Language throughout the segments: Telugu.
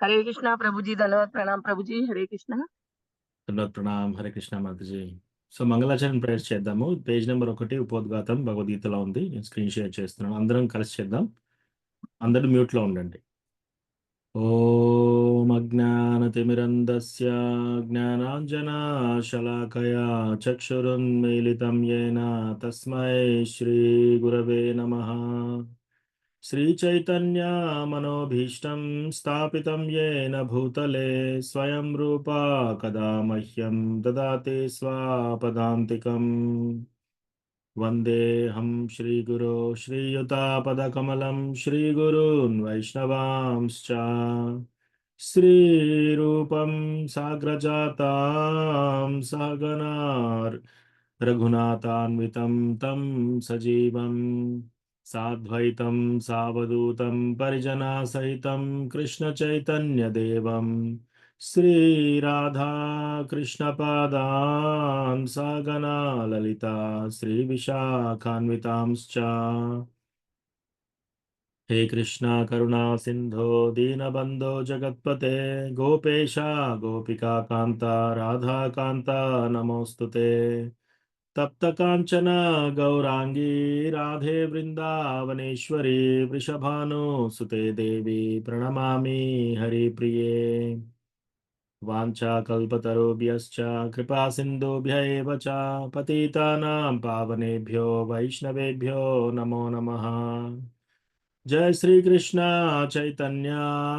हरे कृष्णा प्रभु जी, धन्यवाद, प्रणाम प्रभु जी, हरे कृष्णा। ధన్యవాद ప్రణామ్ హరే కృష్ణ మాతాజీ. సో మంగళాచరణ ప్రేయర్స్ చేద్దాము. పేజ్ నెంబర్ 1 ఉపోద్ఘాతం భగవద్గీతలో ఉంది. నేను స్క్రీన్ షేర్ చేస్తున్నాను. అందరం కలిసి చేద్దాం. అందరూ మ్యూట్లో ఉండండి. ఓం అజ్ఞానతిమిరంధస్య జ్ఞానాంజనాశలాకయా చక్షురున్మీలితం యేన తస్మై శ్రీ గురవే నమః. श्रीचैतन्यमनोभीष्टं स्थापितं येन भूतले स्वयं रूपा कदा मह्यं ददाति स्वापदान्तिकम्. वन्देऽहं श्रीगुरो श्रीयुतापदकमलं श्रीगुरून् वैष्णवांश्च श्रीरूपं साग्रजातां सहगणार् रघुनाथान्वितं तं सजीवं साद्वैतं सावधूतं परिजनासहितं कृष्णचैतन्यदेवं श्रीराधा कृष्णपादान् सगना ललिता श्रीविशाखान्वितांश्च. हे कृष्णा करुणा सिंधो दीनबंधो जगत्पते गोपेशा गोपिका कांता राधा कांता नमोस्तुते. तप्त कांचन गौरांगी राधे वृंदावनेश्वरी वृषभानुसुते देवी प्रणमामि हरिप्रिये. वाञ्छाकल्पतरुभ्यश्च कृपा सिन्धुभ्य एव च पतितानां पावनेभ्यो वैष्णवेभ्यो नमो नमः. जय श्री कृष्ण चैतन्य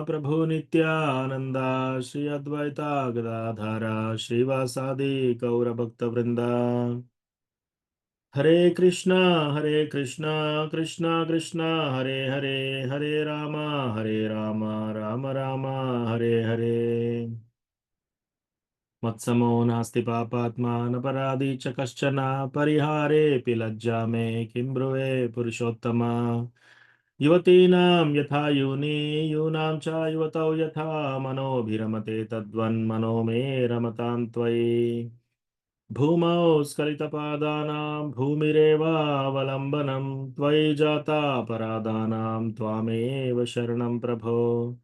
प्रभु नित्यानंद श्री अद्वैता गदाधर श्रीवासादि गौर भक्त वृंदा. हरे कृष्णा कृष्णा कृष्णा हरे हरे, हरे राम राम राम हरे हरे. मत्समो नास्ति पापात्मा नपराधी च कश्चन परिहारेऽपि लज्जा मे किं ब्रुवे पुरुषोत्तम. युवतीनां यथा यूनि यूनां च युवतौ यथा मनोभिरमते तद्वन्मनो मे रमतां त्वयि. भूमौ स्खलितपादानां भूमिरेवावलम्बनं त्वयि जाता परादानां त्वामेव शरणं प्रभो.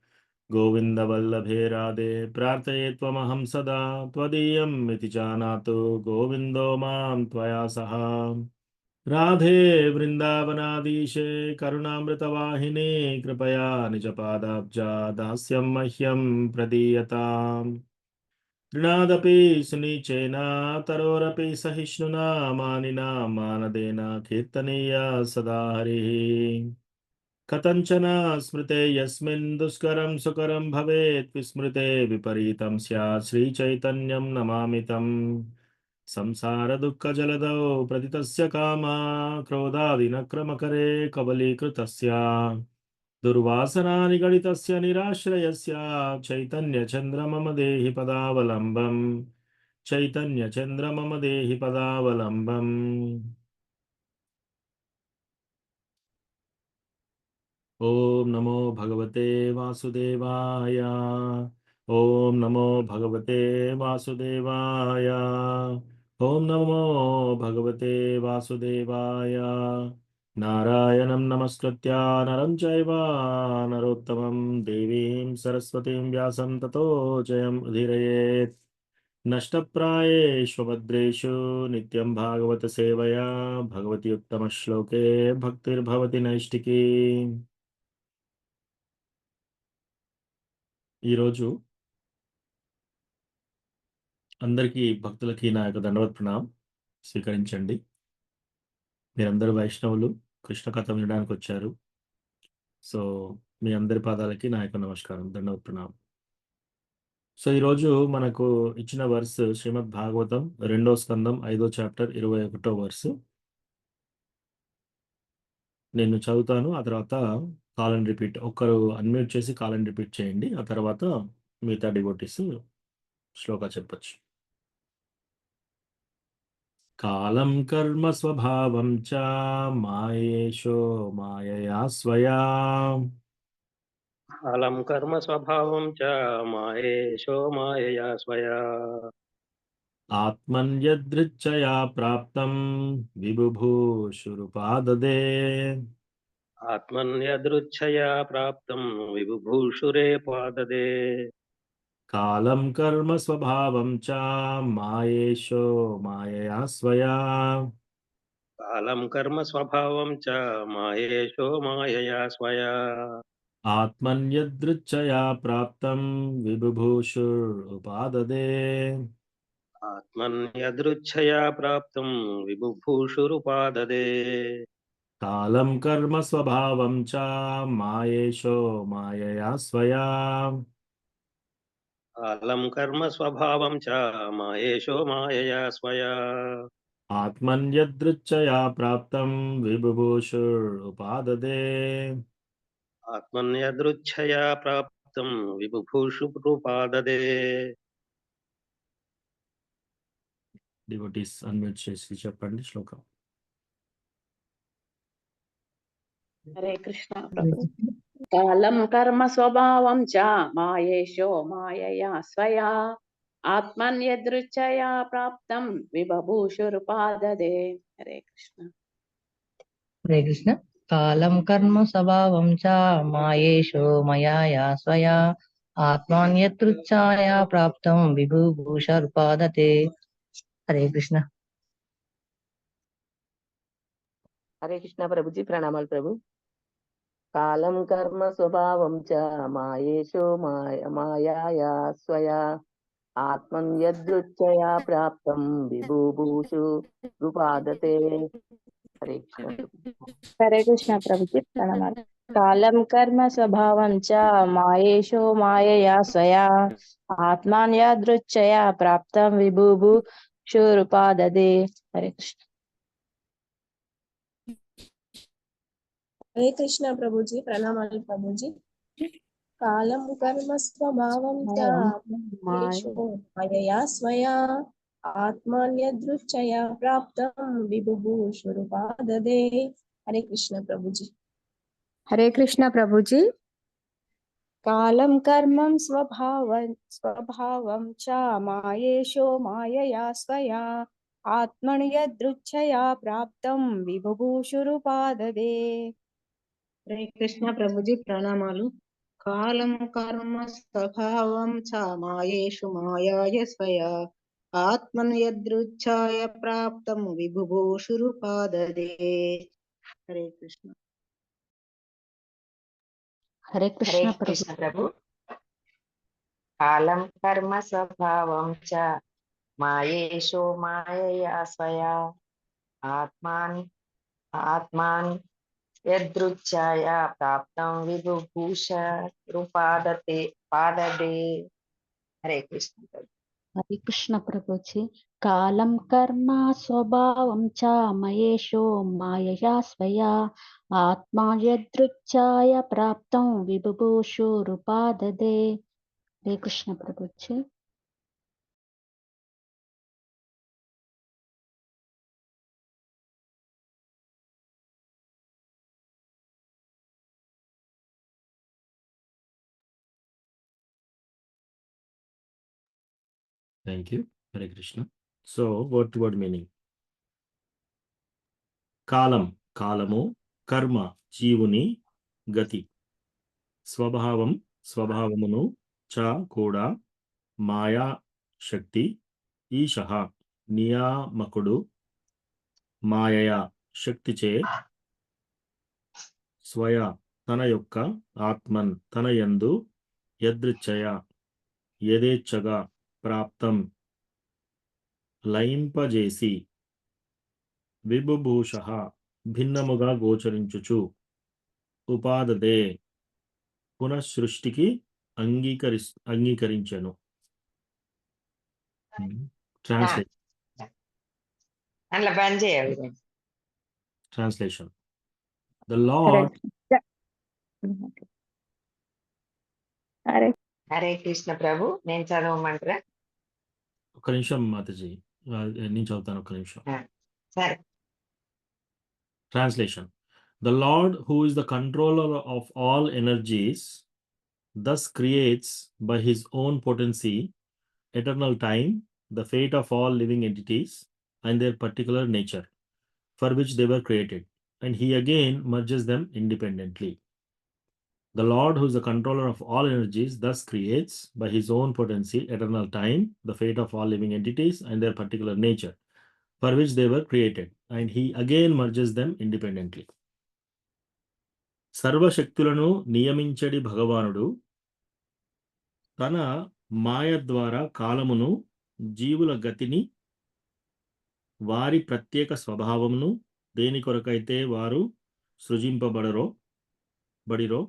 गोविन्दवल्लभे राधे प्रार्थये त्वमहं सदा त्वदीयम् इति जानातु गोविन्दो मां त्वया सह. राधे वृन्दावनाधीशे करुणामृतवाहिनी कृपया निजपादाब्जा दास्यं मह्यं प्रदीयताम्. तृणादपि सुनिचेन तरोरपि सहिष्णुना मानिना मानदेन कीर्तनीय सदा हरिः. कथञ्चन स्मृते यस्मिन् दुष्करं सुकरं भवेत् विस्मृते विपरीतं स्यात् श्रीचैतन्यं नमामि तम्. संसारदुःखजलधौ प्रतितस्य कामा क्रोधादिनक्रमकरे कबलीकृतस्य दुर्वासनानिगडितस्य निराश्रयस्य चैतन्यचन्द्र मम देहि पदावलम्बम्. चैतन्यचन्द्र मम देहि पदावलम्बम्. ओम नमो भगवते वासुदेवाय. ओम नमो भगवते वासुदेवाय. ओम नमो भगवते वासुदेवाय. नारायणं नमस्कृत्य नरं चैव नरोत्तमं देवीं सरस्वतीं व्यासं ततो जयम् उदीरयेत्. नष्टप्रायेषु भद्रेषु नित्यं भागवत सेवया भगवति उत्तमश्लोके भक्तिर्भवति नैष्टिकी. ఈరోజు అందరికీ భక్తులకి నా యొక్క దండవత్ ప్రణామం స్వీకరించండి. మీరందరూ వైష్ణవులు, కృష్ణ కథ వినడానికి వచ్చారు. సో మీ అందరి పాదాలకి నా యొక్క నమస్కారం, దండవత్ ప్రణామం. సో ఈరోజు మనకు ఇచ్చిన వర్స్ శ్రీమద్ భాగవతం 2వ స్కందం 5వ చాప్టర్ 21వ వర్స్. నేను చదువుతాను, ఆ తర్వాత కాల్ అండ్ రిపీట్. ఒక్కరు అన్మ్యూట్ చేసి కాల్ అండ్ రిపీట్ చేయండి. ఆ తర్వాత మిగతా డివోటీస్ శ్లోక చెప్పచ్చు. కాలం కర్మ స్వభావం చ మాయేషో మాయయా స్వయా కాలం కర్మ స్వభావం చ మాయేషో మాయయా స్వయా ఆత్మన్యదృచ్ఛయా ప్రాప్తం విబుభూషురుపాదదే. आत्मन्यदृच्छया प्राप्तं विबुभूषुरे पाददे कालं कर्म स्वभावं च मायेशो मायया स्वया कालं कर्म स्वभावं च मायेशो मायया स्वया आत्मन्यदृच्छया प्राप्तं विबुभूषुरुपाददे आत्मन्यदृच्छया प्राप्तं विबुभूषुरुपाददे कालं कर्म स्वभावं च मायेशो मायया स्वया कालं कर्म स्वभावं च मायेशो मायया स्वया आत्मन्यदृच्छया प्राप्तं विबुभूषुरुपाददे आत्मन्यदृच्छया प्राप्तं विबुभूषुरुपाददे డివోటీస్ అన్మ్యూట్ చేసి చెప్పండి శ్లోకం. హరే కృష్ణ ప్రభు. కాలం కర్మ స్వభావం చ మాయేషో మాయయా స్వయా ఆత్మన్యదృచ్ఛయా ప్రాప్తం విభూషురుపాదదే. హరే కృష్ణ. హరే కృష్ణ. కాలం కర్మ స్వభావం చ మాయేషో మయా స్వయా ఆత్మాన్యతృచ్ఛాయా ప్రాప్తం విభూషురుపాదతే. హరే కృష్ణ. హరే కృష్ణ ప్రభుజీ, ప్రణామాలు ప్రభు. కాలం కర్మ స్వభావం చ మాయేషో మాయా స్వయా ఆత్మన్యదృచ్ఛయా ప్రాప్తం విభూషు రూపాదతే. హరే కృష్ణ. హరే కృష్ణ ప్రభుజీ, ప్రణామాలు. కాలం కర్మ స్వభావం చ మాయేషో మాయయా స్వయా ఆత్మాన్యదృచ్ఛయా ప్రాప్తం విభూషురుపాదతే. హరే కృష్ణ. హరే కృష్ణ ప్రభుజీ, ప్రణామాలు ప్రభుజీ. కాలం కర్మ స్వభావం చ మాయేషో మాయయా స్వయా ఆత్మాన్యదృచ్ఛయా ప్రాప్తం విభూషురుపాదతే. హరే కృష్ణ ప్రభుజీ. హరే కృష్ణ ప్రభుజీ. కాలం కర్మం స్వభావం చ మాయేషో మాయయా స్వయా ఆత్మన్యదృచ్ఛయా ప్రాప్తం విభూషురుపాదతే. హరే కృష్ణ ప్రభుజీ, ప్రణామాలు. కాలం కర్మ స్వభావం చ మాయేషు మాయాయ స్వయా ఆత్మన్యదృచ్ఛాయ ప్రాప్తం విభూషురుపాదదే. హరే కృష్ణ. హరే కృష్ణ ప్రభు. కాలం కర్మ స్వభావం చ మాయేషో మాయయా స్వయా ఆత్మాన్ యదృచ్ఛయా ప్రాప్తం విభూషురుపాదతే. హరే కృష్ణ. హరే కృష్ణ ప్రభుజీ. కాలం కర్మ స్వభావం చ మయేషో మాయయా స్వయా ఆత్మన్యదృచ్ఛాయ ప్రాప్తం విభూషురుపాదతే. Hare Krishna Prabhuji. Thank you. Hare Krishna. So word to word meaning. కాలం కాలము, కర్మ జీవుని గతి, స్వభావం స్వభావమును, చ కూడా, మాయా శక్తి, ఈశః నియామకుడు, మాయయా శక్తిచే, స్వయ తన యొక్క, ఆత్మన్ తన యందు, యదృచ్ఛయ యథేచ్ఛగా, ప్రాప్తం లయింపజేసి, విభూషః భిన్నముగా గోచరించుచు, ఉపాదదే పునఃసృష్టికి అంగీకరించెను. Translation. The Lord. Hare Krishna Prabhu. నేను చదవమంటారా? ఒక నిమిషం మాతాజీ, నేను చదువుతాను, ఒక నిమిషం. సరే. Translation. The Lord, who is the controller of all energies, thus creates by his own potency, eternal time, the fate of all living entities and their particular nature, for which they were created, and he again merges them independently. The Lord, who is the controller of all energies, thus creates by his own potency, eternal time, the fate of all living entities and their particular nature, for which they were created, and he again merges them independently. సర్వశక్తులను నియమించడి భగవానుడు తన మాయ ద్వారా కాలమును, జీవుల గతిని, వారి ప్రత్యేక స్వభావమును, దేని కొరకైతే వారు బడిరో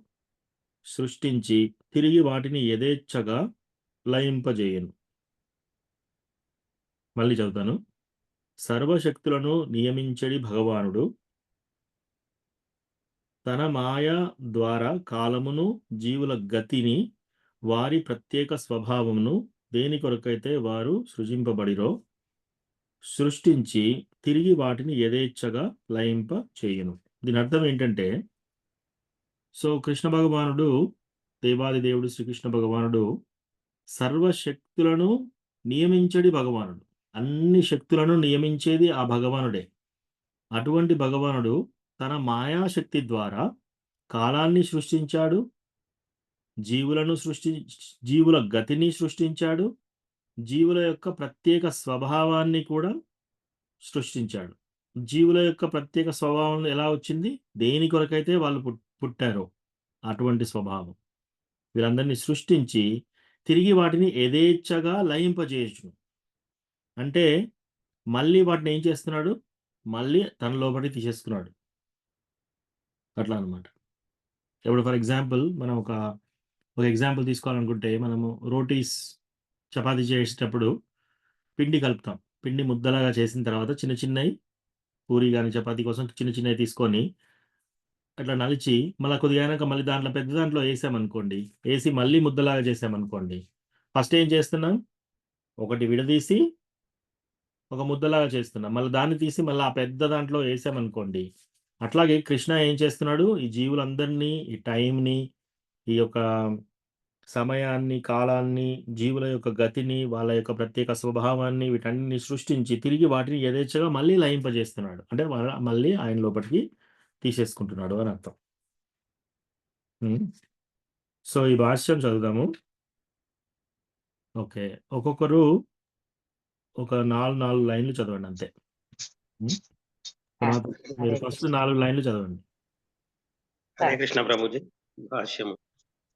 సృష్టించి తిరిగి వాటిని యథేచ్ఛగా లయింపజేయను. మళ్ళీ చదువుతాను. సర్వశక్తులను నియమించడి భగవానుడు తన మాయ ద్వారా కాలమును, జీవుల గతిని, వారి ప్రత్యేక స్వభావమును, దేని కొరకైతే వారు సృజింపబడిరో సృష్టించి తిరిగి వాటిని యథేచ్ఛగా లయింప చేయును. దీని అర్థం ఏంటంటే, సో కృష్ణ భగవానుడు, దేవాది దేవుడు శ్రీకృష్ణ భగవానుడు సర్వశక్తులను నియమించడి భగవానుడు. అన్ని శక్తులను నియమించేది ఆ భగవానుడే. అటువంటి భగవానుడు తన మాయాశక్తి ద్వారా కాలాన్ని సృష్టించాడు, జీవుల గతిని సృష్టించాడు, జీవుల యొక్క ప్రత్యేక స్వభావాన్ని కూడా సృష్టించాడు. జీవుల యొక్క ప్రత్యేక స్వభావం ఎలా వచ్చింది? దేని కొరకైతే వాళ్ళు పుట్టారో అటువంటి స్వభావం. వీళ్ళందరినీ సృష్టించి తిరిగి వాటిని యథేచ్ఛగా లయింపజేయచ్చు. అంటే మళ్ళీ వాటిని ఏం చేస్తున్నాడు? మళ్ళీ తన లోపలికి తీసేసుకున్నాడు. అట్లా అనమాట. ఇప్పుడు ఫర్ ఎగ్జాంపుల్ మనం ఒక ఎగ్జాంపుల్ తీసుకోవాలనుకుంటే, మనము రోటీస్, చపాతీ చేసేటప్పుడు పిండి కలుపుతాం. పిండి ముద్దలాగా చేసిన తర్వాత చిన్న చిన్నవి, పూరి కానీ చపాతీ కోసం చిన్న చిన్నవి తీసుకొని అట్లా నలిచి మళ్ళీ కొద్దిగా అయినాక మళ్ళీ దాంట్లో పెద్ద దాంట్లో వేసామనుకోండి, వేసి మళ్ళీ ముద్దలాగా చేసామనుకోండి, ఫస్ట్ ఏం చేస్తున్నాం? ఒకటి విడదీసి ఒక ముద్దలాగా చేస్తున్నాం. మళ్ళీ దాన్ని తీసి మళ్ళీ ఆ పెద్ద దాంట్లో వేసామనుకోండి. అట్లాగే కృష్ణ ఏం చేస్తున్నాడు? ఈ జీవులందరినీ, ఈ టైంని, ఈ యొక్క సమయాన్ని, కాలాన్ని, జీవుల యొక్క గతిని, వాళ్ళ యొక్క ప్రత్యేక స్వభావాన్ని, వీటన్నిటిని సృష్టించి తిరిగి వాటిని యథేచ్ఛగా మళ్ళీ లయింపజేస్తున్నాడు. అంటే మళ్ళీ ఆయన లోపలికి తీసేసుకుంటున్నాడు అని అర్థం. సో ఈ భాష్యం చదువుదాము. ఓకే, ఒక్కొక్కరు ఒక 4 లైన్లు చదవండి అంతే. మీరు ఫస్ట్ 4 లైన్లు చదవండి. హరే కృష్ణ ప్రభుజీ. భాష్యము.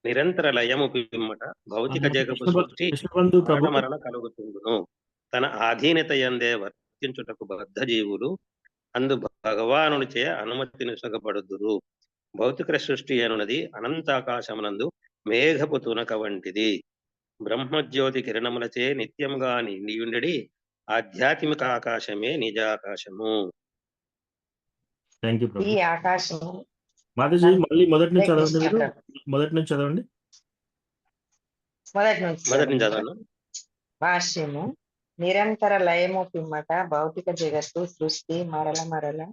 నిరంతర లయము పిమ్మట భౌతిక జగపు సృష్టి మరణ కలుగుతుండును. తన ఆధీనత యందే వర్తించుటకు బద్ధ జీవులు అందు భగవానునిచే అనుమతిని సగపడుదురు. భౌతిక సృష్టి అనున్నది అనంతాకాశమునందు మేఘపు తునక వంటిది. బ్రహ్మజ్యోతి కిరణములచే నిత్యముగా నిండియుండెడి ఆధ్యాత్మిక ఆకాశమే నిజాకాశము. థ్యాంక్ యూ ఈ ఆకాశము మాతాజీ. మళ్ళీ మొదటి నుంచి చదవండి. మొదటి నుంచి చదవండి. మొదటి నుంచి చదవండి. భాష్యము. నిరంతర లయము పిమ్మట భౌతిక జగత్తు సృష్టి మరల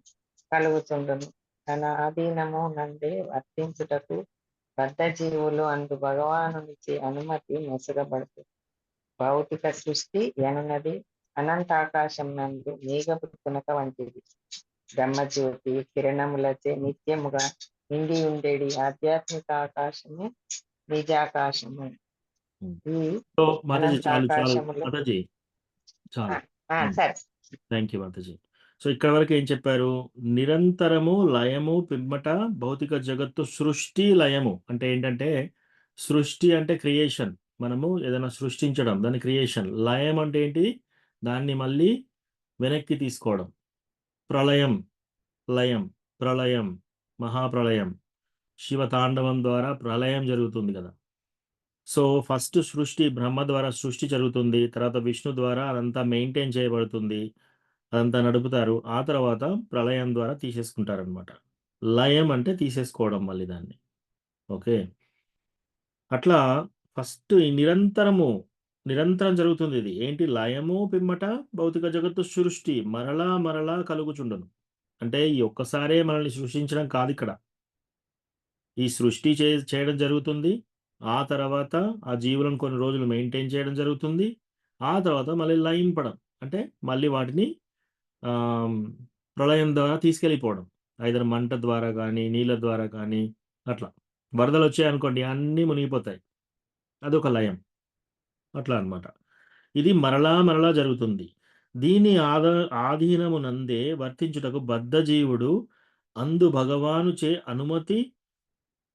కలుగుతుండును. తన ఆధీనము నందే వర్తించుటకు బద్ధ జీవులు అందు భగవానునిచే అనుమతి నొసగబడుతుంది. భౌతిక సృష్టి ఎనున్నది అనంతాకాశం నందు మేఘపు తునక వంటిది. బ్రహ్మజ్యోతి కిరణములచే నిత్యముగా నిండి ఉండేది ఆధ్యాత్మిక ఆకాశమే నిజాకాశము. Thank you Mataji. సో ఇక్కడ వరకు ఏం చెప్పారు? నిరంతరము లయము పిమ్మట భౌతిక జగత్తు సృష్టి లయము అంటే ఏంటంటే, సృష్టి అంటే క్రియేషన్, మనము ఏదైనా సృష్టించడం, దాని క్రియేషన్. లయం అంటే ఏంటి? దాన్ని మళ్ళీ వెనక్కి తీసుకోవడం. ప్రళయం, లయం, ప్రళయం, మహాప్రళయం, శివ తాండవం ద్వారా ప్రళయం జరుగుతుంది కదా. సో ఫస్ట్ సృష్టి బ్రహ్మ ద్వారా సృష్టి జరుగుతుంది, తర్వాత విష్ణు ద్వారా అదంతా మెయింటైన్ చేయబడుతుంది, అదంతా నడుపుతారు. ఆ తర్వాత ప్రళయం ద్వారా తీసేసుకుంటారనమాట. లయం అంటే తీసేసుకోవడం మళ్ళీ దాన్ని. ఓకే, అట్లా ఫస్ట్ ఈ నిరంతరం జరుగుతుంది. ఇది ఏంటి? లయము పిమ్మట భౌతిక జగత్తు సృష్టి మరలా కలుగుచుండును. అంటే ఈ ఒక్కసారే మనల్ని సృష్టించడం కాదు ఇక్కడ. ఈ సృష్టి చేయడం జరుగుతుంది, ఆ తర్వాత ఆ జీవులను కొన్ని రోజులు మెయింటైన్ చేయడం జరుగుతుంది, ఆ తర్వాత మళ్ళీ లయింపడం అంటే మళ్ళీ వాటిని ప్రళయం ద్వారా తీసుకెళ్ళిపోవడం. ఐదర్ మంట ద్వారా కానీ నీళ్ళ ద్వారా కానీ అట్లా వరదలు వచ్చాయనుకోండి అన్నీ మునిగిపోతాయి. అదొక లయం అట్లా అన్నమాట. ఇది మరలా మరలా జరుగుతుంది. దీని ఆధీనమునందే వర్తించుటకు బద్ధజీవుడు అందు భగవానుచే అనుమతి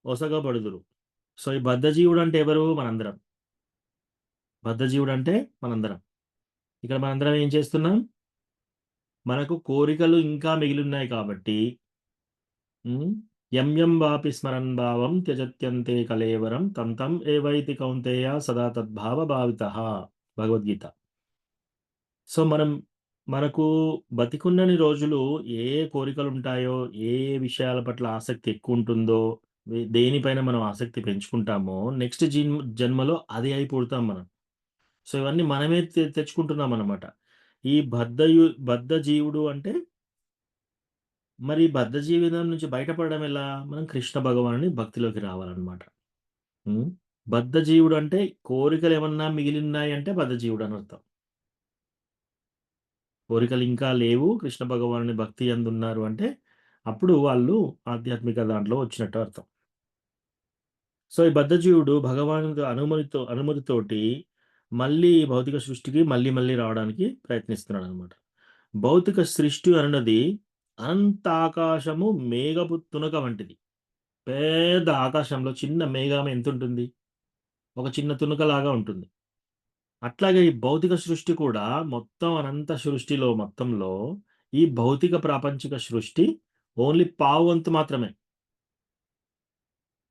ఒసగబడుదురు. సో ఈ బద్ధజీవుడు అంటే ఎవరు? మనందరం. బద్ధజీవుడు అంటే మనందరం. ఇక్కడ మనందరం ఏం చేస్తున్నాం? మనకు కోరికలు ఇంకా మిగిలిన్నాయి కాబట్టి యం వాపి స్మరన్ భావం త్యజత్యంతే కలేవరం తం తం ఏవైతి కౌంతేయ సదా తద్భావ భావితః భగవద్గీత. సో మనకు బతికున్నన్ని రోజులు ఏ కోరికలు ఉంటాయో, ఏ విషయాల పట్ల ఆసక్తి ఎక్కువ ఉంటుందో, దేనిపైన మనం ఆసక్తి పెంచుకుంటామో నెక్స్ట్ జన్మలో అది అయి పుడతాం మనం. సో ఇవన్నీ మనమే తెచ్చుకుంటున్నాం అనమాట. ఈ బద్ధ జీవుడు అంటే మరి బద్ధ జీవితం నుంచి బయటపడడం ఎలా? మనం కృష్ణ భగవానుని భక్తిలోకి రావాలన్నమాట. బద్ధ జీవుడు అంటే కోరికలు ఏమన్నా మిగిలిన్నాయి అంటే బద్ధ జీవుడు అని అర్థం. కోరికలు ఇంకా లేవు, కృష్ణ భగవానుని భక్తి అందున్నారు అంటే అప్పుడు వాళ్ళు ఆధ్యాత్మిక దాంట్లో వచ్చినట్టు అర్థం. సో ఈ బద్ధ జీవుడు భగవాను అనుమతితోటి మళ్ళీ భౌతిక సృష్టికి మళ్ళీ రావడానికి ప్రయత్నిస్తున్నాడు అనమాట. భౌతిక సృష్టి అన్నది అనంతాకాశము మేఘపు తునక వంటిది. పెద్ద ఆకాశంలో చిన్న మేఘం ఎంత ఉంటుంది? ఒక చిన్న తునకలాగా ఉంటుంది. అట్లాగే ఈ భౌతిక సృష్టి కూడా మొత్తం అనంత సృష్టిలో మొత్తంలో ఈ భౌతిక ప్రాపంచిక సృష్టి ఓన్లీ పావువంతు మాత్రమే.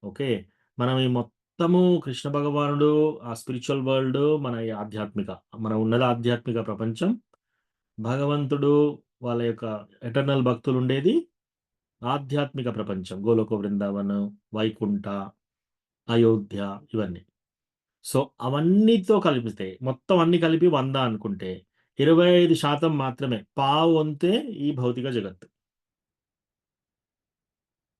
ఓకే. మనం ఈ మొత్తము కృష్ణ భగవానుడు, ఆ స్పిరిచువల్ వరల్డ్, మన ఈ మన ఉన్నత ఆధ్యాత్మిక ప్రపంచం, భగవంతుడు వాళ్ళ యొక్క ఎటర్నల్ భక్తులు ఉండేది ఆధ్యాత్మిక ప్రపంచం. గోలోక బృందావనం, వైకుంఠ, అయోధ్య ఇవన్నీ. సో అవన్నీతో కలిపితే మొత్తం అన్ని కలిపి 100 అనుకుంటే 25% మాత్రమే, పావు వంతే ఈ భౌతిక జగత్తు.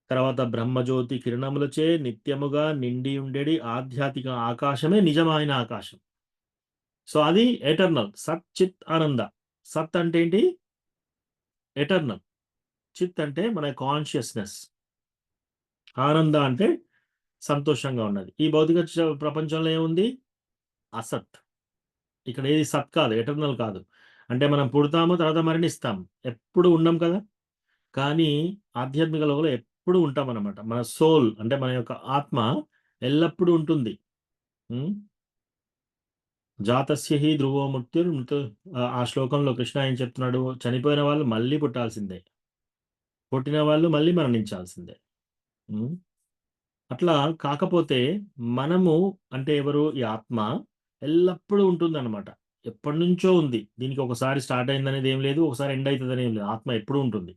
తర్వాత బ్రహ్మజ్యోతి కిరణములచే నిత్యముగా నిండి ఉండేది ఆధ్యాత్మిక ఆకాశమే నిజమైన ఆకాశం. సో అది ఎటర్నల్, సత్ చిత్ ఆనంద. సత్ అంటే ఏంటి? ఎటర్నల్. చిత్ అంటే మన కాన్షియస్నెస్. ఆనంద అంటే సంతోషంగా ఉన్నది. ఈ భౌతిక ప్రపంచంలో ఏముంది? అసత్. ఇక్కడ ఏది సత్ కాదు, ఎటర్నల్ కాదు. అంటే మనం పుడతాము, తర్వాత మరణిస్తాము, ఎప్పుడు ఉండం కదా. కానీ ఆధ్యాత్మిక లోకంలో ఎప్పుడు ఉంటాం అనమాట. మన సోల్ అంటే మన యొక్క ఆత్మ ఎల్లప్పుడూ ఉంటుంది. జాతస్య హి ధ్రువో మృత్యుర్ ఆ శ్లోకంలో కృష్ణ ఏం చెప్తున్నాడు? చనిపోయిన వాళ్ళు మళ్ళీ పుట్టాల్సిందే, పుట్టిన వాళ్ళు మళ్ళీ మరణించాల్సిందే. అట్లా కాకపోతే మనము అంటే ఎవరు? ఈ ఆత్మ ఎల్లప్పుడూ ఉంటుందన్నమాట. ఎప్పటి నుంచో ఉంది. దీనికి ఒకసారి స్టార్ట్ అయిందనేది ఏం లేదు, ఒకసారి ఎండ్ అవుతుందని ఏం లేదు. ఆత్మ ఎప్పుడూ ఉంటుంది.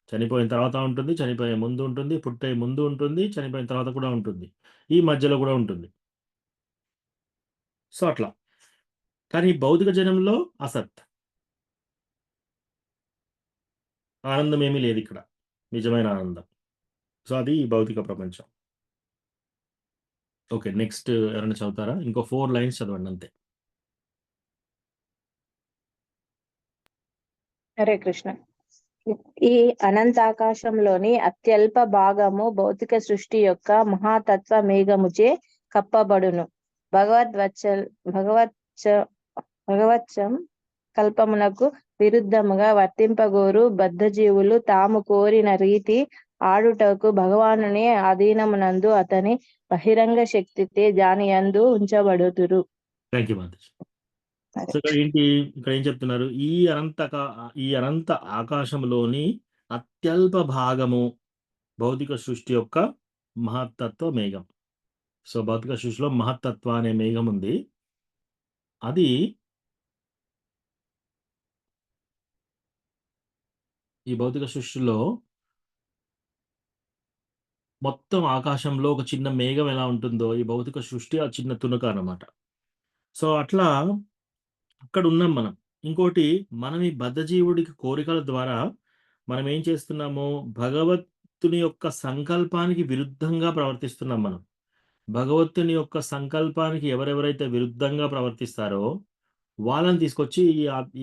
చనిపోయిన తర్వాత ఉంటుంది, చనిపోయే ముందు ఉంటుంది, పుట్టే ముందు ఉంటుంది, చనిపోయిన తర్వాత కూడా ఉంటుంది, ఈ మధ్యలో కూడా ఉంటుంది. సో అట్లా. కానీ భౌతిక జనంలో అసత్, ఆనందం ఏమీ లేదు ఇక్కడ, నిజమైన ఆనందం. సో అది భౌతిక ప్రపంచం. ఓకే, నెక్స్ట్ ఎవరైనా చదువుతారా? ఇంకో 4 లైన్స్ చదవండి అంతే. హరే కృష్ణ. ఈ అనంతాకాశంలోని అత్యల్ప భాగము భౌతిక సృష్టి యొక్క మహాతత్వ మేఘముచే కప్పబడును. భగవచ్చం కల్పమునకు విరుద్ధముగా వర్తింపగోరు బద్ధజీవులు తాము కోరిన రీతి ఆడుటకు భగవానుని అధీనమునందు అతని బహిరంగ శక్తితే జానియందు ఉంచబడుతురు. Thank you Mataji. సో ఇక్కడ ఏం చెప్తున్నారు? ఈ అనంత ఆకాశంలోని అత్యల్ప భాగము భౌతిక సృష్టి యొక్క మహత్తత్వ మేఘం. సో భౌతిక సృష్టిలో మహత్తత్వ అనే మేఘం ఉంది. అది ఈ భౌతిక సృష్టిలో మొత్తం ఆకాశంలో ఒక చిన్న మేఘం ఎలా ఉంటుందో ఈ భౌతిక సృష్టి ఆ చిన్న తునక అన్నమాట. సో అట్లా అక్కడ ఉన్నాం మనం. ఇంకోటి, మనం ఈ బద్ధజీవుడికి కోరికల ద్వారా మనం ఏం చేస్తున్నాము? భగవంతుని యొక్క సంకల్పానికి విరుద్ధంగా ప్రవర్తిస్తున్నాం మనం. భగవంతుని యొక్క సంకల్పానికి ఎవరెవరైతే విరుద్ధంగా ప్రవర్తిస్తారో వాళ్ళని తీసుకొచ్చి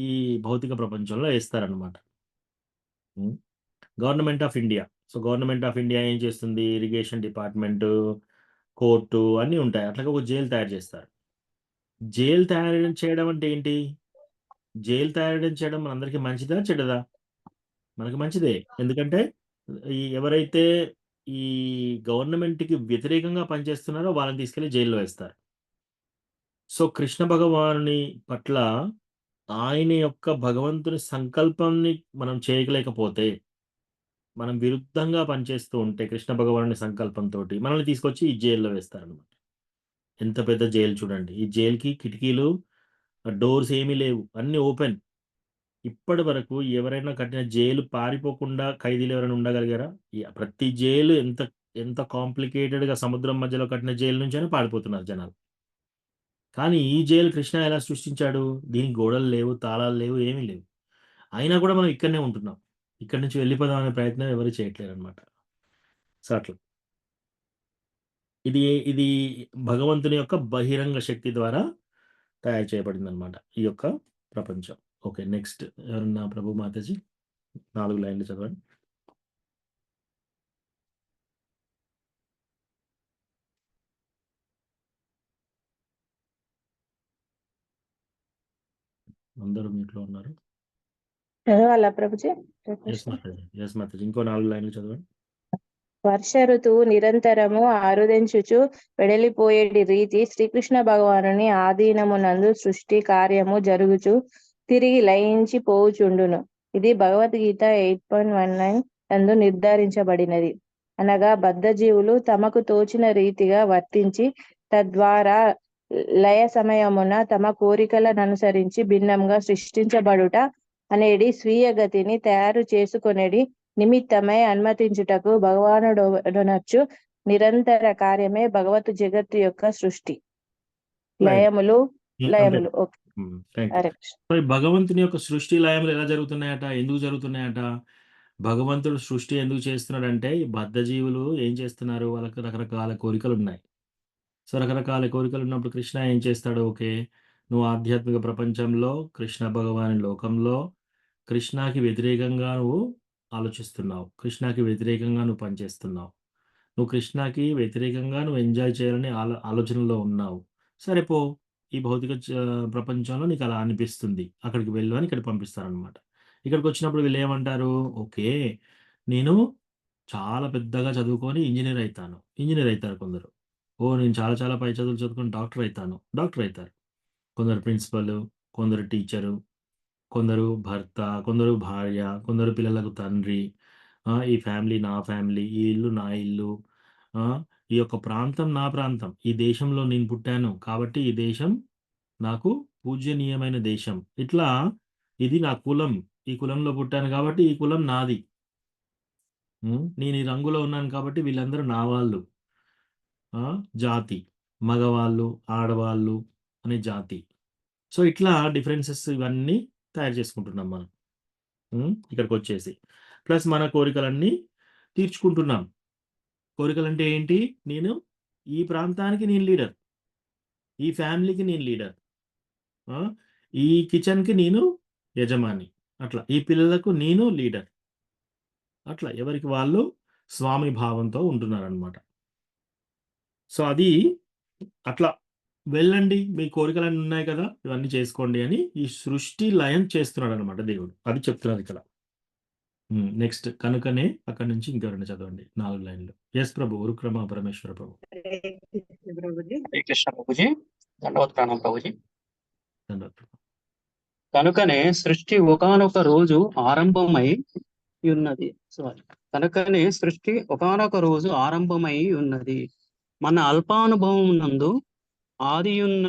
ఈ భౌతిక ప్రపంచంలో వేస్తారనమాట. Government of India. So, government of India ఏం చేస్తుంది? ఇరిగేషన్ డిపార్ట్‌మెంటు, కోర్టు అన్నీ ఉంటాయి. అట్లాగే ఒక జైలు తయారు చేస్తారు. జైలు తయారు చేయడం అంటే ఏంటి? జైలు తయారు చేయడం మనందరికీ మంచిదా? చెడ్డదా? మనకి మంచిదే. ఎందుకంటే ఎవరైతే ఈ గవర్నమెంట్‌కి వ్యతిరేకంగా పనిచేస్తున్నారో వాళ్ళని తీసుకెళ్ళి జైల్‌లో వేస్తారు. సో, కృష్ణ భగవానుని పట్ల ఆయన యొక్క భగవంతుని సంకల్పాన్ని మనం చేయలేకపోతే, మనం విరుద్ధంగా పనిచేస్తూ ఉంటే కృష్ణ భగవానుని సంకల్పంతోటి మనల్ని తీసుకొచ్చి ఈ జైల్‌లో వేస్తారనమాట. ఎంత పెద్ద జైలు చూడండి. ఈ జైలుకి కిటికీలు, డోర్స్ ఏమీ లేవు. అన్నీ ఓపెన్. ఇప్పటి వరకు ఎవరైనా కట్టిన జైలు పారిపోకుండా ఖైదీలు ఎవరైనా ఉండగలిగారా? ప్రతి జైలు ఎంత ఎంత కాంప్లికేటెడ్‌గా సముద్రం మధ్యలో కట్టిన జైలు నుంచైనా పారిపోతున్నారు జనాలు. కానీ ఈ జైలు కృష్ణ ఎలా సృష్టించాడు? దీనికి గోడలు లేవు, తాళాలు లేవు, ఏమీ లేవు. అయినా కూడా మనం ఇక్కడనే ఉంటున్నాం. ఇక్కడి నుంచి వెళ్ళిపోదాం అనే ప్రయత్నం ఎవరు చేయట్లేరనమాట. సో, అట్లా. ఇది ఇది భగవంతుని యొక్క బహిరంగ శక్తి ద్వారా తయారు చేయబడిందనమాట ఈ యొక్క ప్రపంచం. ఓకే. నెక్స్ట్ ఎవరన్నా ప్రభు మాతాజీ 4 లైన్‌లు చదవండి. అందరూ మ్యూట్‌లో ఉన్నారు. చదవాలా ప్రభుజీ? యెస్ మాతాజీ. యెస్ మాతాజీ. ఇంకో 4 లైన్‌లు చదవండి. వర్ష ఋతువు నిరంతరము ఆరుదెంచుచు వెడలిపోయేటి రీతి శ్రీకృష్ణ భగవానుని ఆధీనమునందు సృష్టి కార్యము జరుగుచు తిరిగి లయించి పోవుచుండును. ఇది భగవద్గీత 8.19 నందు నిర్ధారించబడినది. అనగా బద్ధజీవులు తమకు తోచిన రీతిగా వర్తించి తద్వారా లయ సమయమున తమ కోరికలననుసరించి భిన్నంగా సృష్టించబడుట అనేది స్వీయ గతిని తయారు చేసుకొనేది నిమిత్తమై అనుమతించుటకు భగవానుడొనర్చు నిరంతర కార్యమే భగవత్ జగత్తు యొక్క సృష్టి. లయములు లయములు. Okay. Thank you. Hare Krishna. మరి భగవంతుని యొక్క సృష్టి లయములు ఎలా జరుగుతున్నాయట? ఎందుకు జరుగుతున్నాయట? భగవంతుడు సృష్టి ఎందుకు చేస్తున్నాడంటే, ఈ బద్ధజీవులు ఏం చేస్తున్నారు? వాళ్ళకి రకరకాల కోరికలున్నాయి. సో, రకరకాల కోరికలున్నప్పుడు కృష్ణ ఏం చేస్తాడు? ఓకే. నువ్వు ఆధ్యాత్మిక ప్రపంచంలో, కృష్ణ భగవాని లోకంలో కృష్ణకి వ్యతిరేకంగా నువ్వు ఆలోచిస్తున్నావు. కృష్ణకి వ్యతిరేకంగా నువ్వు పనిచేస్తున్నావు. నువ్వు కృష్ణకి వ్యతిరేకంగా నువ్వు ఎంజాయ్ చేయాలని ఆలోచనలో ఉన్నావు. సరే పో. ఈ భౌతిక ప్రపంచంలో నీకు అలా అనిపిస్తుంది. అక్కడికి వెళ్ళు అని ఇక్కడ పంపిస్తారనమాట. ఇక్కడికొచ్చినప్పుడు వీళ్ళేమంటారు? ఓకే. నేను చాలా పెద్దగా చదువుకొని ఇంజినీర్ అయితాను. ఇంజినీర్ అయితారు కొందరు. ఓహ్! నేను చాలా చాలా పై చదువులు చదువుకొని డాక్టర్ అయితాను. డాక్టర్ అయితారు. కొందరు ప్రిన్సిపల్, కొందరు టీచరు, కొందరు భర్త, కొందరు భార్య, కొందరు పిల్లలకు తండ్రి. ఈ ఫ్యామిలీ నా ఫ్యామిలీ, ఈ ఇల్లు నా ఇల్లు. ఈ యొక్క ప్రాంతం నా ప్రాంతం. ఈ దేశంలో నేను పుట్టాను. కాబట్టి ఈ దేశం నాకు పూజ్యనీయమైన దేశం. ఇట్లా ఇది నా కులం. ఈ కులంలో పుట్టాను కాబట్టి ఈ కులం నాది. నేను ఈ రంగులో ఉన్నాను కాబట్టి వీళ్ళందరూ నా వాళ్ళు. జాతి. మగవాళ్ళు, ఆడవాళ్ళు అనే జాతి. సో, ఇట్లా డిఫరెన్సెస్ ఇవన్నీ తయారు చేసుకుంటున్నాం మనం. ఇక్కడికొచ్చేసి. ప్లస్ మన కోరికలన్నీ తీర్చుకుంటున్నాం. కోరికలంటే ఏంటి? నేను ఈ ప్రాంతానికి నేను లీడర్. ఈ ఫ్యామిలీకి నేను లీడర్. ఈ కిచెన్‌కి నేను యజమాని. అట్లా. ఈ పిల్లలకు నేను లీడర్. అట్లా ఎవరికి వాళ్ళు స్వామి భావంతో ఉంటున్నారనమాట. సో, అది అట్లా వెళ్ళండి. మీ కోరికలన్నీ ఉన్నాయి కదా! ఇవన్నీ చేసుకోండి అని ఈ సృష్టి లయం చేస్తున్నాడనమాట దేవుడు. అది చెప్తున్నారు ఇక్కడ. నెక్స్ట్ కనుకనే అక్కడి నుంచి ఇంకెవరైనా చదవండి 4 లైన్‌లు. యెస్ ప్రభు. ఉరుక్రమ పరమేశ్వర ప్రభు. హరే కృష్ణ ప్రభుజీ. హరే కృష్ణ ప్రభుజీ. దండవత్ ప్రణామం ప్రభుజీ. ధన్యవాదాలు. కనుకనే సృష్టి ఒకానొక రోజు ఆరంభమై ఉన్నది. కనుకనే సృష్టి ఒకానొక రోజు ఆరంభమై ఉన్నది. మన అల్పానుభవం నందు ఆదియున్న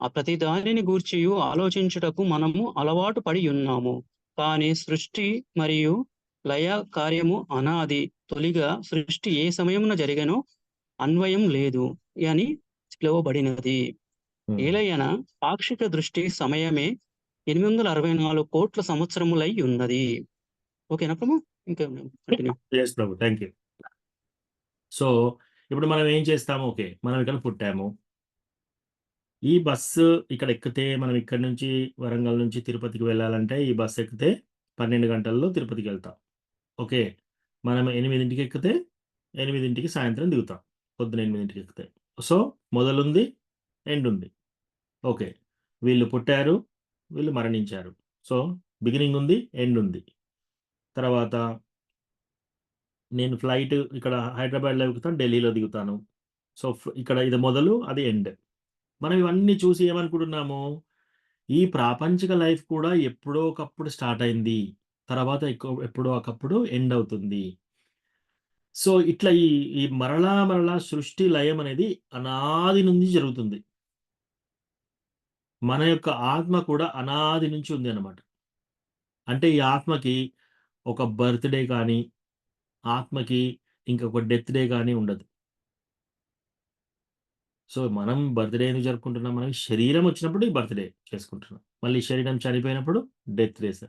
ఆ ప్రతి దానిని గూర్చియు ఆలోచించుటకు మనము అలవాటు పడి ఉన్నాము. కానీ సృష్టి మరియు లయ కార్యము అనాది. తొలిగా సృష్టి ఏ సమయమున జరిగనో అన్వయం లేదు అని పిలువబడినది. ఏలయన పాక్షిక దృష్టి సమయమే 864 కోట్ల సంవత్సరములై ఉన్నది. ఓకేనా ప్రభు? ఇంకా continue. Yes Prabhu. Thank you. So, ఇప్పుడు మనం ఏం చేస్తాము? ఓకే. మనం ఇక్కడ పుట్టాము. ఈ బస్సు ఇక్కడ ఎక్కితే మనం ఇక్కడి నుంచి వరంగల్ నుంచి తిరుపతికి వెళ్ళాలంటే ఈ బస్సు ఎక్కితే 12 గంటల్లో తిరుపతికెళ్తాం. ఓకే. మనం 8కి ఎక్కితే 8కి సాయంత్రం దిగుతాం. పొద్దున 8కి ఎక్కితే. సో, మొదలుంది, ఎండ్ ఉంది. ఓకే. వీళ్ళు పుట్టారు, వీళ్ళు మరణించారు. సో, బిగినింగ్ ఉంది, ఎండ్ ఉంది. తర్వాత నేను ఫ్లైట్ ఇక్కడ హైదరాబాద్‌లో ఎక్కుతాను, ఢిల్లీలో దిగుతాను. సో, ఇక్కడ ఇది మొదలు, అది ఎండ్. మనం ఇవన్నీ చూసి ఏమనుకుంటున్నాము, ఈ ప్రాపంచిక లైఫ్ కూడా ఎప్పుడో ఒకప్పుడు స్టార్ట్ అయింది. తర్వాత ఎప్పుడో ఒకప్పుడు ఎండ్ అవుతుంది. సో, ఇట్లా ఈ ఈ మరలా సృష్టి లయం అనేది అనాది నుంచి జరుగుతుంది. మన యొక్క ఆత్మ కూడా అనాది నుంచి ఉంది అన్నమాట. అంటే ఈ ఆత్మకి ఒక బర్త్‌డే కానీ, ఆత్మకి ఇంకొక డెత్ డే గానీ ఉండదు. సో, మనం బర్త్‌డే ఎందుకు జరుపుకుంటున్నాం? మనం శరీరం వచ్చినప్పుడు ఈ బర్త్‌డే చేసుకుంటున్నాం. మళ్ళీ శరీరం చనిపోయినప్పుడు డెత్ డేస్,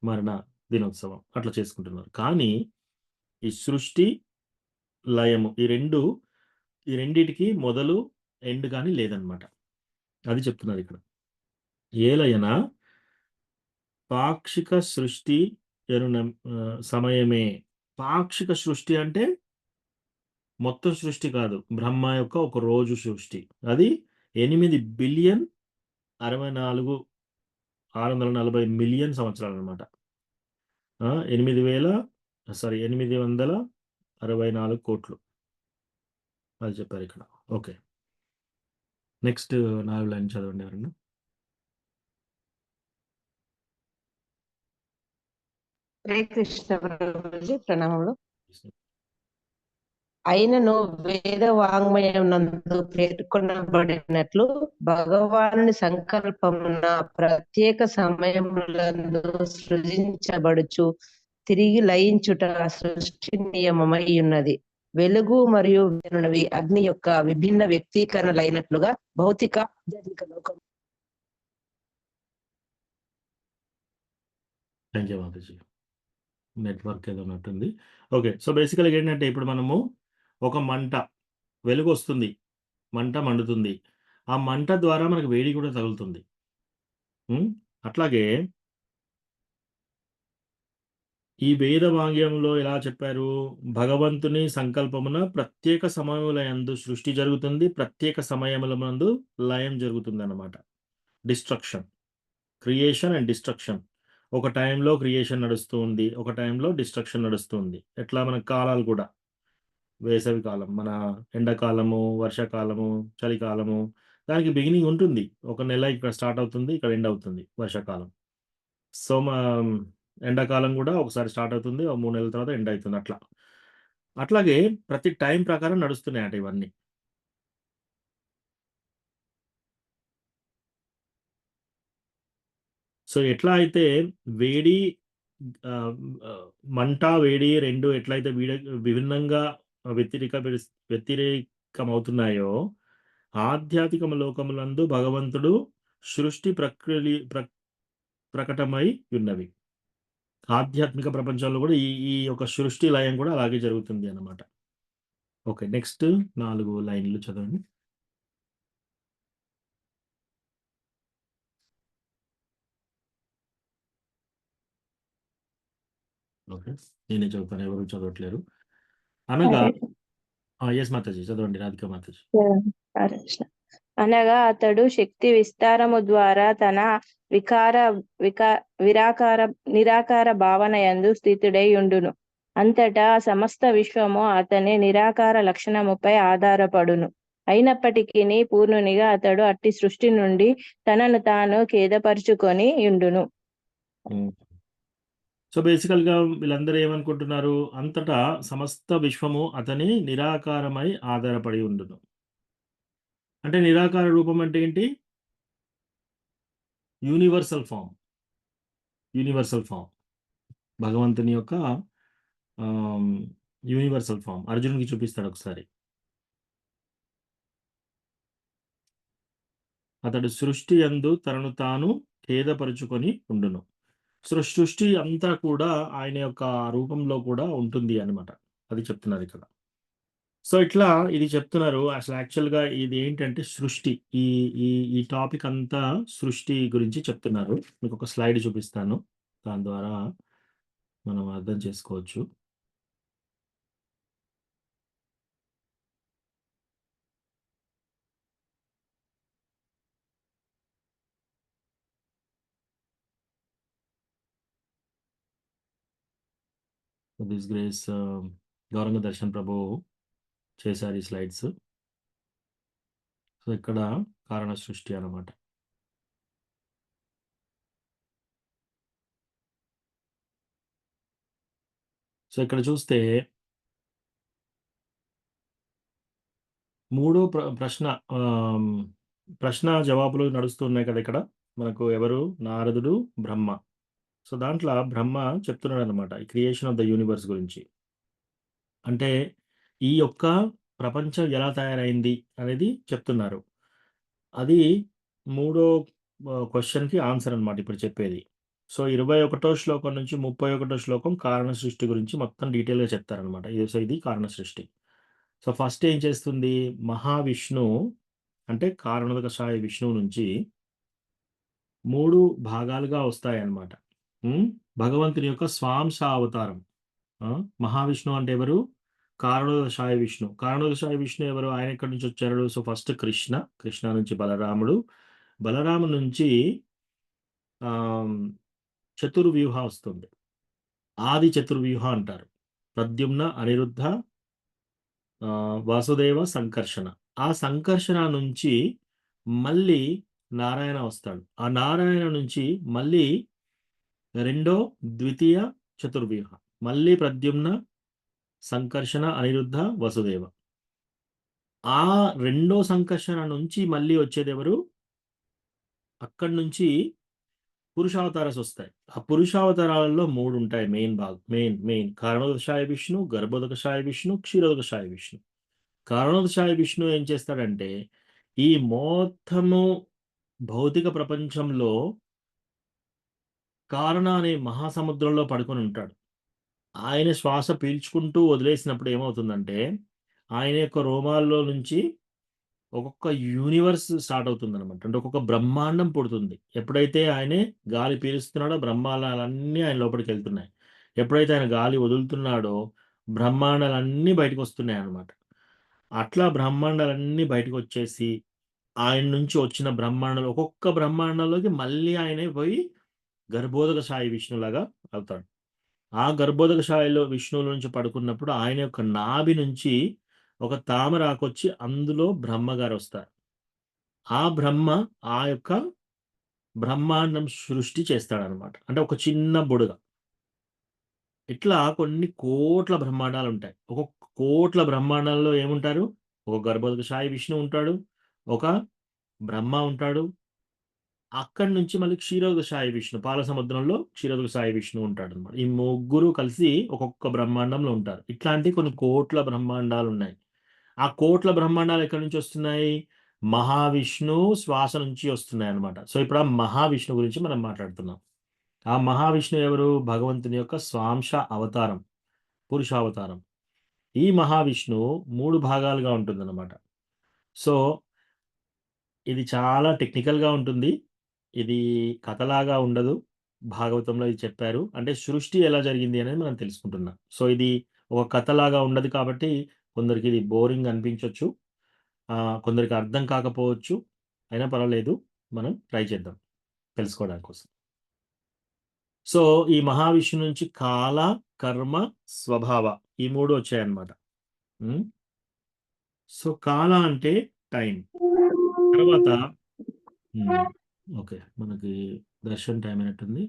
మరణ దినోత్సవం అట్లా చేసుకుంటున్నారు. కానీ ఈ సృష్టి, లయము ఈ రెండిటికి మొదలు, ఎండ్ గాని లేదనమాట. అది చెప్తున్నారిక్కడ. ఏలయన పాక్షిక సృష్టి సమయమే. పాక్షిక సృష్టి అంటే మొత్తం సృష్టి కాదు. బ్రహ్మ యొక్క ఒక రోజు సృష్టి. అది 8,064,640,000,000 సంవత్సరాలనమాట. 864,000,000,000 అది చెప్పారిక్కడ. ఓకే. నెక్స్ట్ 4 లైన్ చదవండి ఎవరన్నా. హరే కృష్ణ ప్రభుజీ ప్రణామములు. అయినను వేద వాంగ్మయం నందు పేర్కొనబడినట్లు భగవానుని సంకల్పమున ప్రత్యేక సమయములందు సృజించబడుచు తిరిగి లయించుట సృష్టి నియమమై ఉన్నది. వెలుగు మరియు వెలుగునవి అగ్ని యొక్క విభిన్న వ్యక్తీకరణలైనట్లుగా భౌతిక ఆధ్యాత్మిక లోకం. Thank you Mataji. నెట్వర్క్ ఏదో ఉన్నట్టుంది. ఓకే. సో, బేసికల్‌గా ఏంటంటే ఇప్పుడు మనము ఒక మంట, వెలుగొస్తుంది. మంట మండుతుంది. ఆ మంట ద్వారా మనకు వేడి కూడా తగులుతుంది. అట్లాగే ఈ వేద వాంగ్యంలో ఎలా చెప్పారు? భగవంతుని సంకల్పమున ప్రత్యేక సమయములయందు సృష్టి జరుగుతుంది. ప్రత్యేక సమయములమందు లయం జరుగుతుందన్నమాట. డిస్ట్రక్షన్. Creation and destruction. ఒక టైంలో క్రియేషన్ నడుస్తూ ఉంది. ఒక టైంలో డిస్ట్రక్షన్ నడుస్తూ ఉంది. ఎట్లా మన కాలాలు కూడా. వేసవి కాలం, మన ఎండాకాలము, వర్షాకాలము, చలికాలము దానికి బిగినింగ్ ఉంటుంది. ఒక నెల ఇక్కడ స్టార్ట్ అవుతుంది. ఇక్కడ ఎండ్ అవుతుంది వర్షాకాలం. సో, ఎండాకాలం కూడా ఒకసారి స్టార్ట్ అవుతుంది. ఓ 3 నెలల తర్వాత ఎండ్ అయితుంది అట్లా. అట్లాగే ప్రతి టైం ప్రకారం నడుస్తున్నాయట ఇవన్నీ. సో, ఎట్లా అయితే వేడి మంట, వేడి 2 ఎట్లయితే విభిన్నంగా వ్యతిరేకమవుతున్నాయో, ఆధ్యాత్మిక లోకములందు భగవంతుడు సృష్టి ప్రకటమై ఉన్నవి. ఆధ్యాత్మిక ప్రపంచంలో కూడా ఈ యొక్క సృష్టి లయం కూడా అలాగే జరుగుతుంది అన్నమాట. ఓకే. నెక్స్ట్ 4 లైన్‌లు చదవండి. ఓకే. నేనే చదువుతాను. ఎవరు చదవట్లేరు. అనగా యెస్ మాతాజీ చదవండి. రాధికా మాతాజీ. హరే కృష్ణ. అనగా అతడు శక్తి విస్తారము ద్వారా తన నిరాకార భావన యందు స్థితుడై ఉండును. అంతటా సమస్త విశ్వము అతని నిరాకార లక్షణముపై ఆధారపడును. అయినప్పటికీ పూర్ణునిగా అతడు అట్టి సృష్టి నుండి తనను తాను ఖేదపరుచుకొని ఉండును. సో, బేసికల్‌గా వీళ్ళందరూ ఏమనుకుంటున్నారు? అంతటా సమస్త విశ్వము అతని నిరాకారమై ఆధారపడి ఉండును. అంటే నిరాకార రూపం అంటే ఏంటి? Universal form. Universal form. భగవంతుని యొక్క యూనివర్సల్ ఫార్మ్. అర్జునుడికి చూపిస్తాడు ఒకసారి. అతడు సృష్టి యందు తనను తాను ఖేదపరుచుకొని ఉండును. సృష్టి అంతా కూడా ఆయన యొక్క రూపంలో కూడా ఉంటుంది అన్నమాట. అది చెప్తున్నారు ఇక్కడ. సో, ఇట్లా ఇది చెప్తున్నారు. అసలు యాక్చువల్‌గా ఇది ఏంటంటే సృష్టి. ఈ ఈ ఈ టాపిక్ అంతా సృష్టి గురించి చెప్తున్నారు. మీకొక స్లైడ్ చూపిస్తాను. దాని ద్వారా మనం అర్థం చేసుకోవచ్చు. దిస్ గ్రేస్ గౌరంగ దర్శన్ ప్రభు చేశారు ఈ స్లైడ్స్. సో ఇక్కడ కారణ సృష్టి అన్నమాట. సో ఇక్కడ చూస్తే మూడో ప్రశ్న జవాబులు నడుస్తున్నాయి కదా ఇక్కడ. మనకు ఎవరు? నారదుడు, బ్రహ్మ. సో దాంట్లో బ్రహ్మ చెప్తున్నాడు అనమాట ఈ క్రియేషన్ ఆఫ్ ద యూనివర్స్ గురించి. అంటే ఈ యొక్క ప్రపంచం ఎలా తయారైంది అనేది చెప్తున్నారు. అది మూడో క్వశ్చన్కి ఆన్సర్ అనమాట ఇప్పుడు చెప్పేది. సో 21వ శ్లోకం నుంచి 31వ శ్లోకం కారణ సృష్టి గురించి మొత్తం డీటెయిల్గా చెప్తారనమాట. ఇది కారణ సృష్టి. సో ఫస్ట్ ఏం చేస్తుంది? మహావిష్ణు అంటే కారణోదకశాయ విష్ణువు నుంచి 3 భాగాలుగా వస్తాయన్నమాట. భగవంతుని యొక్క స్వాంశ అవతారం. మహావిష్ణు అంటే ఎవరు? కారణోదకశాయ విష్ణు. కారణోదకశాయ విష్ణు ఎవరు? ఆయన ఎక్కడి నుంచి వచ్చారు? సో ఫస్ట్ కృష్ణ నుంచి బలరాముడు, బలరాము నుంచి చతుర్వ్యూహ వస్తుంది. ఆది చతుర్వ్యూహ అంటారు. ప్రద్యుమ్న, అనిరుద్ధ, వాసుదేవ, సంకర్షణ. ఆ సంకర్షణ నుంచి మళ్ళీ నారాయణ వస్తాడు. ఆ నారాయణ నుంచి మళ్ళీ రెండో ద్వితీయ చతుర్వ్యూహ, మళ్ళీ ప్రద్యుమ్న, సంకర్షణ, అనిరుద్ధ, వసుదేవ. ఆ రెండో సంకర్షణ నుంచి మళ్ళీ వచ్చేది ఎవరు? అక్కడి నుంచి పురుషావతారాలు వస్తాయి. ఆ పురుషావతారాలలో 3 ఉంటాయి. మెయిన్ కారణోదకశాయ విష్ణు, గర్భోదకశాయ విష్ణు, క్షీరోదకశాయ విష్ణు. కారణోదకశాయ విష్ణు ఏం చేస్తాడంటే ఈ మొత్తము భౌతిక ప్రపంచంలో కారణ అనే మహాసముద్రంలో పడుకొని ఉంటాడు. ఆయన శ్వాస పీల్చుకుంటూ వదిలేసినప్పుడు ఏమవుతుందంటే ఆయన యొక్క రోమాల్లో నుంచి ఒక్కొక్క యూనివర్స్ స్టార్ట్ అవుతుందన్నమాట. అంటే ఒక్కొక్క బ్రహ్మాండం పుడుతుంది. ఎప్పుడైతే ఆయనే గాలి పీలుస్తున్నాడో బ్రహ్మాండాలన్నీ ఆయన లోపలికి వెళ్తున్నాయి. ఎప్పుడైతే ఆయన గాలి వదులుతున్నాడో బ్రహ్మాండాలన్నీ బయటకు వస్తున్నాయి అన్నమాట. అట్లా బ్రహ్మాండాలన్నీ బయటకు వచ్చేసి ఆయన నుంచి వచ్చిన బ్రహ్మాండాలు ఒక్కొక్క బ్రహ్మాండంలోకి మళ్ళీ ఆయనే పోయి గర్భోదకశాయి విష్ణులాగా అవుతాడు. ఆ గర్భోదకశాయిలో విష్ణువుల నుంచి పడుకున్నప్పుడు ఆయన యొక్క నాభి నుంచి ఒక తామర ఆకొచ్చి అందులో బ్రహ్మగారు వస్తారు. ఆ బ్రహ్మ ఆ యొక్క బ్రహ్మాండం సృష్టి చేస్తాడనమాట. అంటే ఒక చిన్న బుడగ. ఇట్లా కొన్ని కోట్ల బ్రహ్మాండాలు ఉంటాయి. ఒక్కొక్క కోట్ల బ్రహ్మాండాల్లో ఏముంటారు? ఒక గర్భోదకశాయి విష్ణు ఉంటాడు, ఒక బ్రహ్మ ఉంటాడు. అక్కడి నుంచి మళ్ళీ క్షీరోదకశాయి విష్ణు, పాల సముద్రంలో క్షీరోదకశాయి విష్ణు ఉంటాడనమాట. ఈ ముగ్గురు కలిసి ఒక్కొక్క బ్రహ్మాండంలో ఉంటారు. ఇట్లాంటి కొన్ని కోట్ల బ్రహ్మాండాలు ఉన్నాయి. ఆ కోట్ల బ్రహ్మాండాలు ఎక్కడి నుంచి వస్తున్నాయి? మహావిష్ణు శ్వాస నుంచి వస్తున్నాయి అన్నమాట. సో ఇప్పుడు ఆ మహావిష్ణు గురించి మనం మాట్లాడుతున్నాం. ఆ మహావిష్ణు ఎవరు? భగవంతుని యొక్క స్వాంశ అవతారం, పురుషావతారం. ఈ మహావిష్ణు 3 భాగాలుగా ఉంటుందన్నమాట. సో ఇది చాలా టెక్నికల్‌గా ఉంటుంది. ఇది కథలాగా ఉండదు. భాగవతంలో ఇది చెప్పారు. అంటే సృష్టి ఎలా జరిగింది అనేది మనం తెలుసుకుంటున్నాం. సో ఇది ఒక కథలాగా ఉండదు కాబట్టి కొందరికి ఇది బోరింగ్ అనిపించొచ్చు. కొందరికి అర్థం కాకపోవచ్చు. అయినా పర్వాలేదు. మనం ట్రై చేద్దాం తెలుసుకోవడానికి కోసం. సో ఈ మహావిష్ణువు నుంచి కాల, కర్మ, స్వభావ ఈ 3 వచ్చాయన్నమాట. సో కాల అంటే టైం. తర్వాత ఓకే. మనకి దర్శన్ టైం అయినట్టుంది.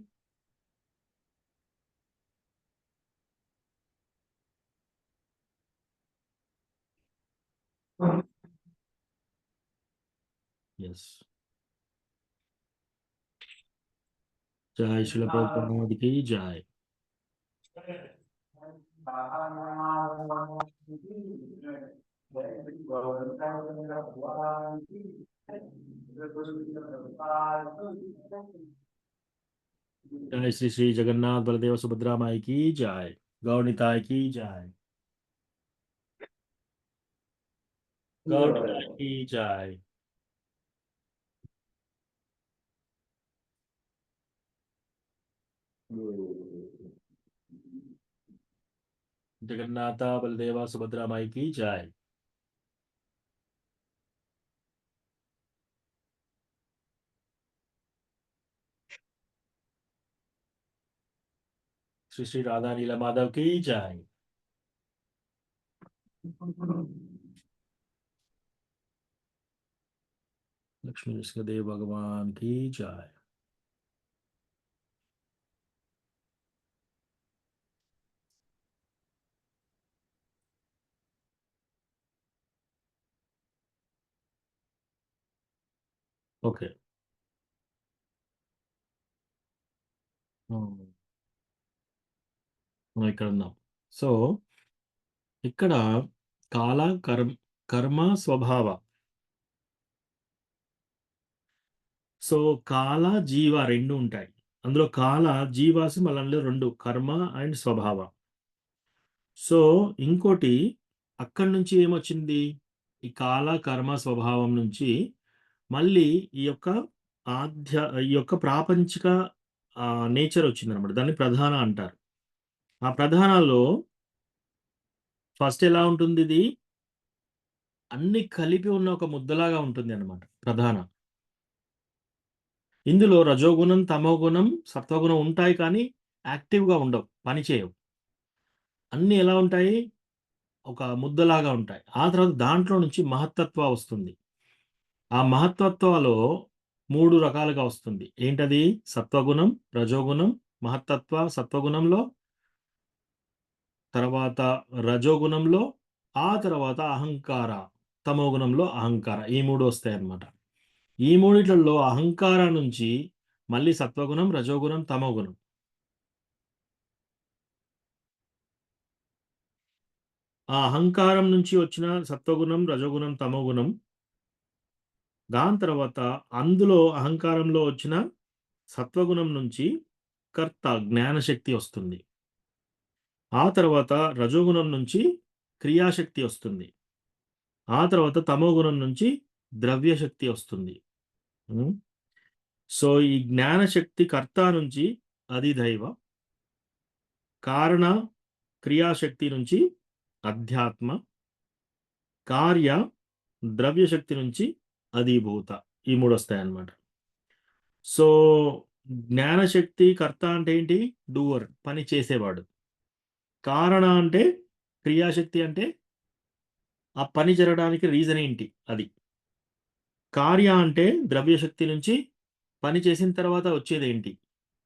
యెస్. జై శ్రీల ప్రభుపాదికి జై. जय श्री श्री जगन्नाथ बलदेव सुभद्रा माई की जय. गौरनिताय की जय. गौरनिताय की जय. జగన్నాథ బలదేవ సుభద్రామాయి की जय। श्री श्री राधा नीला माधव की जय। लक्ष्मी नृसिंहदेव भगवान की जय। ఓకే, మనం ఇక్కడ ఉన్నాం. సో ఇక్కడ కాల కర్మ స్వభావ. సో కాల జీవ రెండు ఉంటాయి. అందులో కాల జీవాసి మళ్ళీ రెండు, కర్మ అండ్ స్వభావ. సో ఇంకోటి అక్కడి నుంచి ఏమొచ్చింది, ఈ కాల కర్మ స్వభావం నుంచి మళ్ళీ ఈ యొక్క ప్రాపంచిక నేచర్ వచ్చింది అనమాట. దాన్ని ప్రధాన అంటారు. ఆ ప్రధానాల్లో ఫస్ట్ ఎలా ఉంటుంది, ఇది అన్ని కలిపి ఉన్న ఒక ముద్దలాగా ఉంటుంది అన్నమాట ప్రధాన. ఇందులో రజోగుణం, తమోగుణం, సత్వగుణం ఉంటాయి, కానీ యాక్టివ్గా ఉండవు, పని చేయవు. అన్ని ఎలా ఉంటాయి, ఒక ముద్దలాగా ఉంటాయి. ఆ తర్వాత దాంట్లో నుంచి మహత్తత్వ వస్తుంది. ఆ మహత్తత్వాలో 3 రకాలుగా వస్తుంది. ఏంటది, సత్వగుణం, రజోగుణం, మహత్తత్వ సత్వగుణంలో, తర్వాత రజోగుణంలో, ఆ తర్వాత అహంకార తమోగుణంలో అహంకార. ఈ 3 వస్తాయి అన్నమాట. ఈ మూడిట్లలో అహంకార నుంచి మళ్ళీ సత్వగుణం, రజోగుణం, తమోగుణం. ఆ అహంకారం నుంచి వచ్చిన సత్వగుణం, రజోగుణం, తమోగుణం, దాని తర్వాత అందులో అహంకారంలో వచ్చిన సత్వగుణం నుంచి కర్త జ్ఞానశక్తి వస్తుంది. ఆ తర్వాత రజోగుణం నుంచి క్రియాశక్తి వస్తుంది. ఆ తర్వాత తమోగుణం నుంచి ద్రవ్యశక్తి వస్తుంది. సో ఈ జ్ఞానశక్తి కర్త నుంచి అధిదైవ, కారణ క్రియాశక్తి నుంచి అధ్యాత్మ, కార్య ద్రవ్యశక్తి నుంచి అధిభూత. ఈ 3 వస్తాయి అన్నమాట. సో జ్ఞానశక్తి కర్త అంటే ఏంటి, డూవర్, పని చేసేవాడు. కారణ అంటే క్రియాశక్తి, అంటే ఆ పని జరగడానికి రీజన్ ఏంటి అది. కార్య అంటే ద్రవ్యశక్తి నుంచి పని చేసిన తర్వాత వచ్చేది ఏంటి,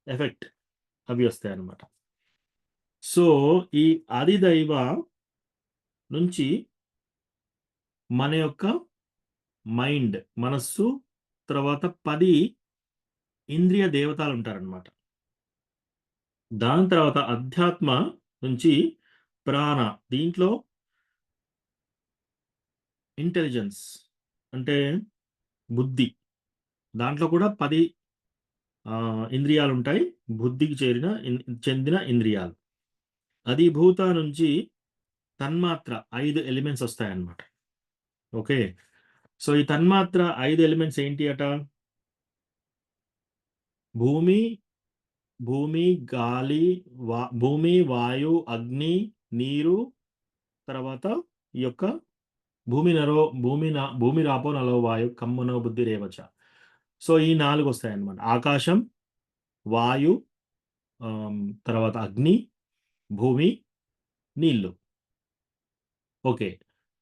ఎఫెక్ట్, అవి వస్తాయి అన్నమాట. సో ఈ అధిదైవ నుంచి మన యొక్క మైండ్, మనస్సు, తర్వాత 10 ఇంద్రియ దేవతలు ఉంటారన్నమాట. దాని తర్వాత అధ్యాత్మ నుంచి ప్రాణ, దీంట్లో ఇంటెలిజెన్స్ అంటే బుద్ధి, దాంట్లో కూడా 10 ఇంద్రియాలు ఉంటాయి, బుద్ధికి చెందిన ఇంద్రియాలు. అధిభూత నుంచి తన్మాత్ర 5 ఎలిమెంట్స్ వస్తాయన్నమాట. ఓకే, సో ఈ తన్మాత్ర 5 ఎలిమెంట్స్ ఏంటి అట, భూమి, గాలి, భూమి, వాయు, అగ్ని, నీరు, తర్వాత ఈ యొక్క భూమి రాపో నలో వాయు కమ్మనో బుద్ధి రేవచ. సో ఈ 4 వస్తాయి అన్నమాట. ఆకాశం, వాయు, తర్వాత అగ్ని, భూమి, నీళ్లు. ఓకే,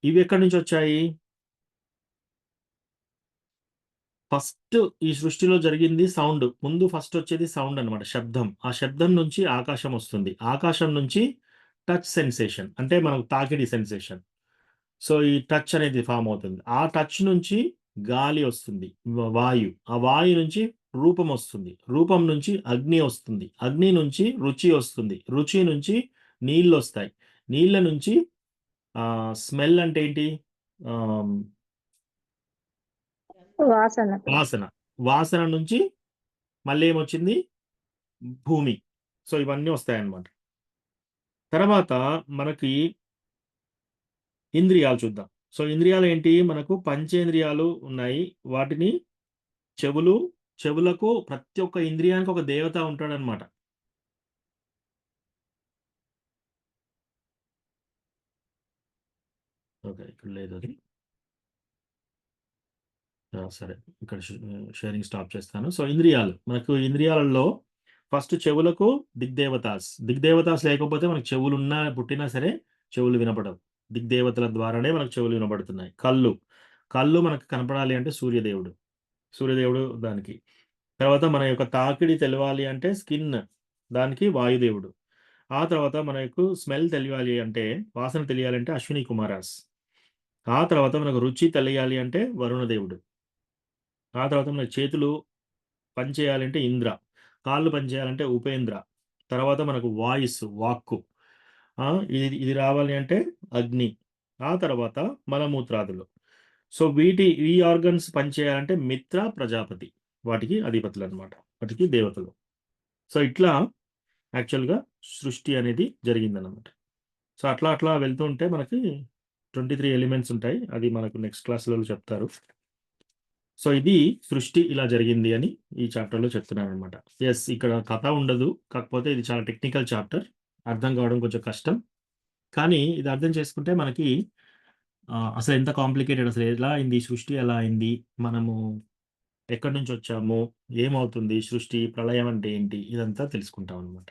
ఇవి ఎక్కడి నుంచి వచ్చాయి, ఫస్ట్ ఈ సృష్టిలో జరిగింది సౌండ్. ముందు ఫస్ట్ వచ్చేది సౌండ్ అన్నమాట, శబ్దం. ఆ శబ్దం నుంచి ఆకాశం వస్తుంది. ఆకాశం నుంచి టచ్ సెన్సేషన్, అంటే మనకు తాకిడి సెన్సేషన్. సో ఈ టచ్ అనేది ఫామ్ అవుతుంది. ఆ టచ్ నుంచి గాలి వస్తుంది, వాయు. ఆ వాయు నుంచి రూపం వస్తుంది. రూపం నుంచి అగ్ని వస్తుంది. అగ్ని నుంచి రుచి వస్తుంది. రుచి నుంచి నీళ్ళు వస్తాయి. నీళ్ళ నుంచి స్మెల్ అంటే ఏంటి, వాసన నుంచి మళ్ళీ ఏమొచ్చింది, భూమి. సో ఇవన్నీ వస్తాయన్నమాట. తర్వాత మనకి ఇంద్రియాలు చూద్దాం. సో ఇంద్రియాలు ఏంటి, మనకు పంచేంద్రియాలు ఉన్నాయి. వాటిని చెవులకు ప్రతి ఒక్క ఇంద్రియానికి ఒక దేవత ఉంటాడనమాట. ఓకే. ఇక్కడ లేదు అది. సరే. ఇక్కడ షేరింగ్ స్టాప్ చేస్తాను. సో, ఇంద్రియాలు. మనకు ఇంద్రియాలలో ఫస్ట్ చెవులకు దిగ్దేవతాస్. దిగ్దేవతాస్ లేకపోతే మనకు చెవులున్నా, పుట్టినా సరే చెవులు వినపడవు. దిగ్దేవతల ద్వారానే మనకు చెవులు వినపడుతున్నాయి. కళ్ళు. కళ్ళు మనకు కనపడాలి అంటే సూర్యదేవుడు. సూర్యదేవుడు దానికి. తర్వాత మన యొక్క తాకిడి తెలవాలి అంటే స్కిన్. దానికి వాయుదేవుడు. ఆ తర్వాత మనకు స్మెల్ తెలియాలి అంటే, వాసన తెలియాలంటే అశ్విని కుమారాస్. ఆ తర్వాత మనకు రుచి తెలియాలి అంటే వరుణదేవుడు. ఆ తర్వాత మనకు చేతులు పని చేయాలంటే ఇంద్ర. కాళ్ళు పని చేయాలంటే ఉపేంద్ర. తర్వాత మనకు వాయిస్, వాక్కు. ఇది రావాలి అంటే అగ్ని. ఆ తర్వాత మలమూత్రాదులు. సో, ఈ ఆర్గన్స్ పనిచేయాలంటే మిత్ర, ప్రజాపతి. వాటికి అధిపతులనమాట. వాటికి దేవతలు. సో, ఇట్లా యాక్చువల్‌గా సృష్టి అనేది జరిగిందనమాట. సో, అట్లా వెళ్తూ ఉంటే మనకి 23 ఎలిమెంట్స్ ఉంటాయి. అది మనకు నెక్స్ట్ క్లాస్‌లలో చెప్తారు. సో, ఇది సృష్టి ఇలా జరిగింది అని ఈ చాప్టర్‌లో చెప్తున్నాననమాట. యెస్, ఇక్కడ కథ ఉండదు. కాకపోతే ఇది చాలా టెక్నికల్ చాప్టర్. అర్థం కావడం కొంచెం కష్టం. కానీ ఇది అర్థం చేసుకుంటే మనకి అసలు ఎంత కాంప్లికేటెడ్, అసలు ఎలా అయింది, సృష్టి ఎలా అయింది, మనము ఎక్కడి నుంచి వచ్చాము, ఏమవుతుంది సృష్టి, ప్రళయం అంటే ఏంటి, ఇదంతా తెలుసుకుంటాం అనమాట.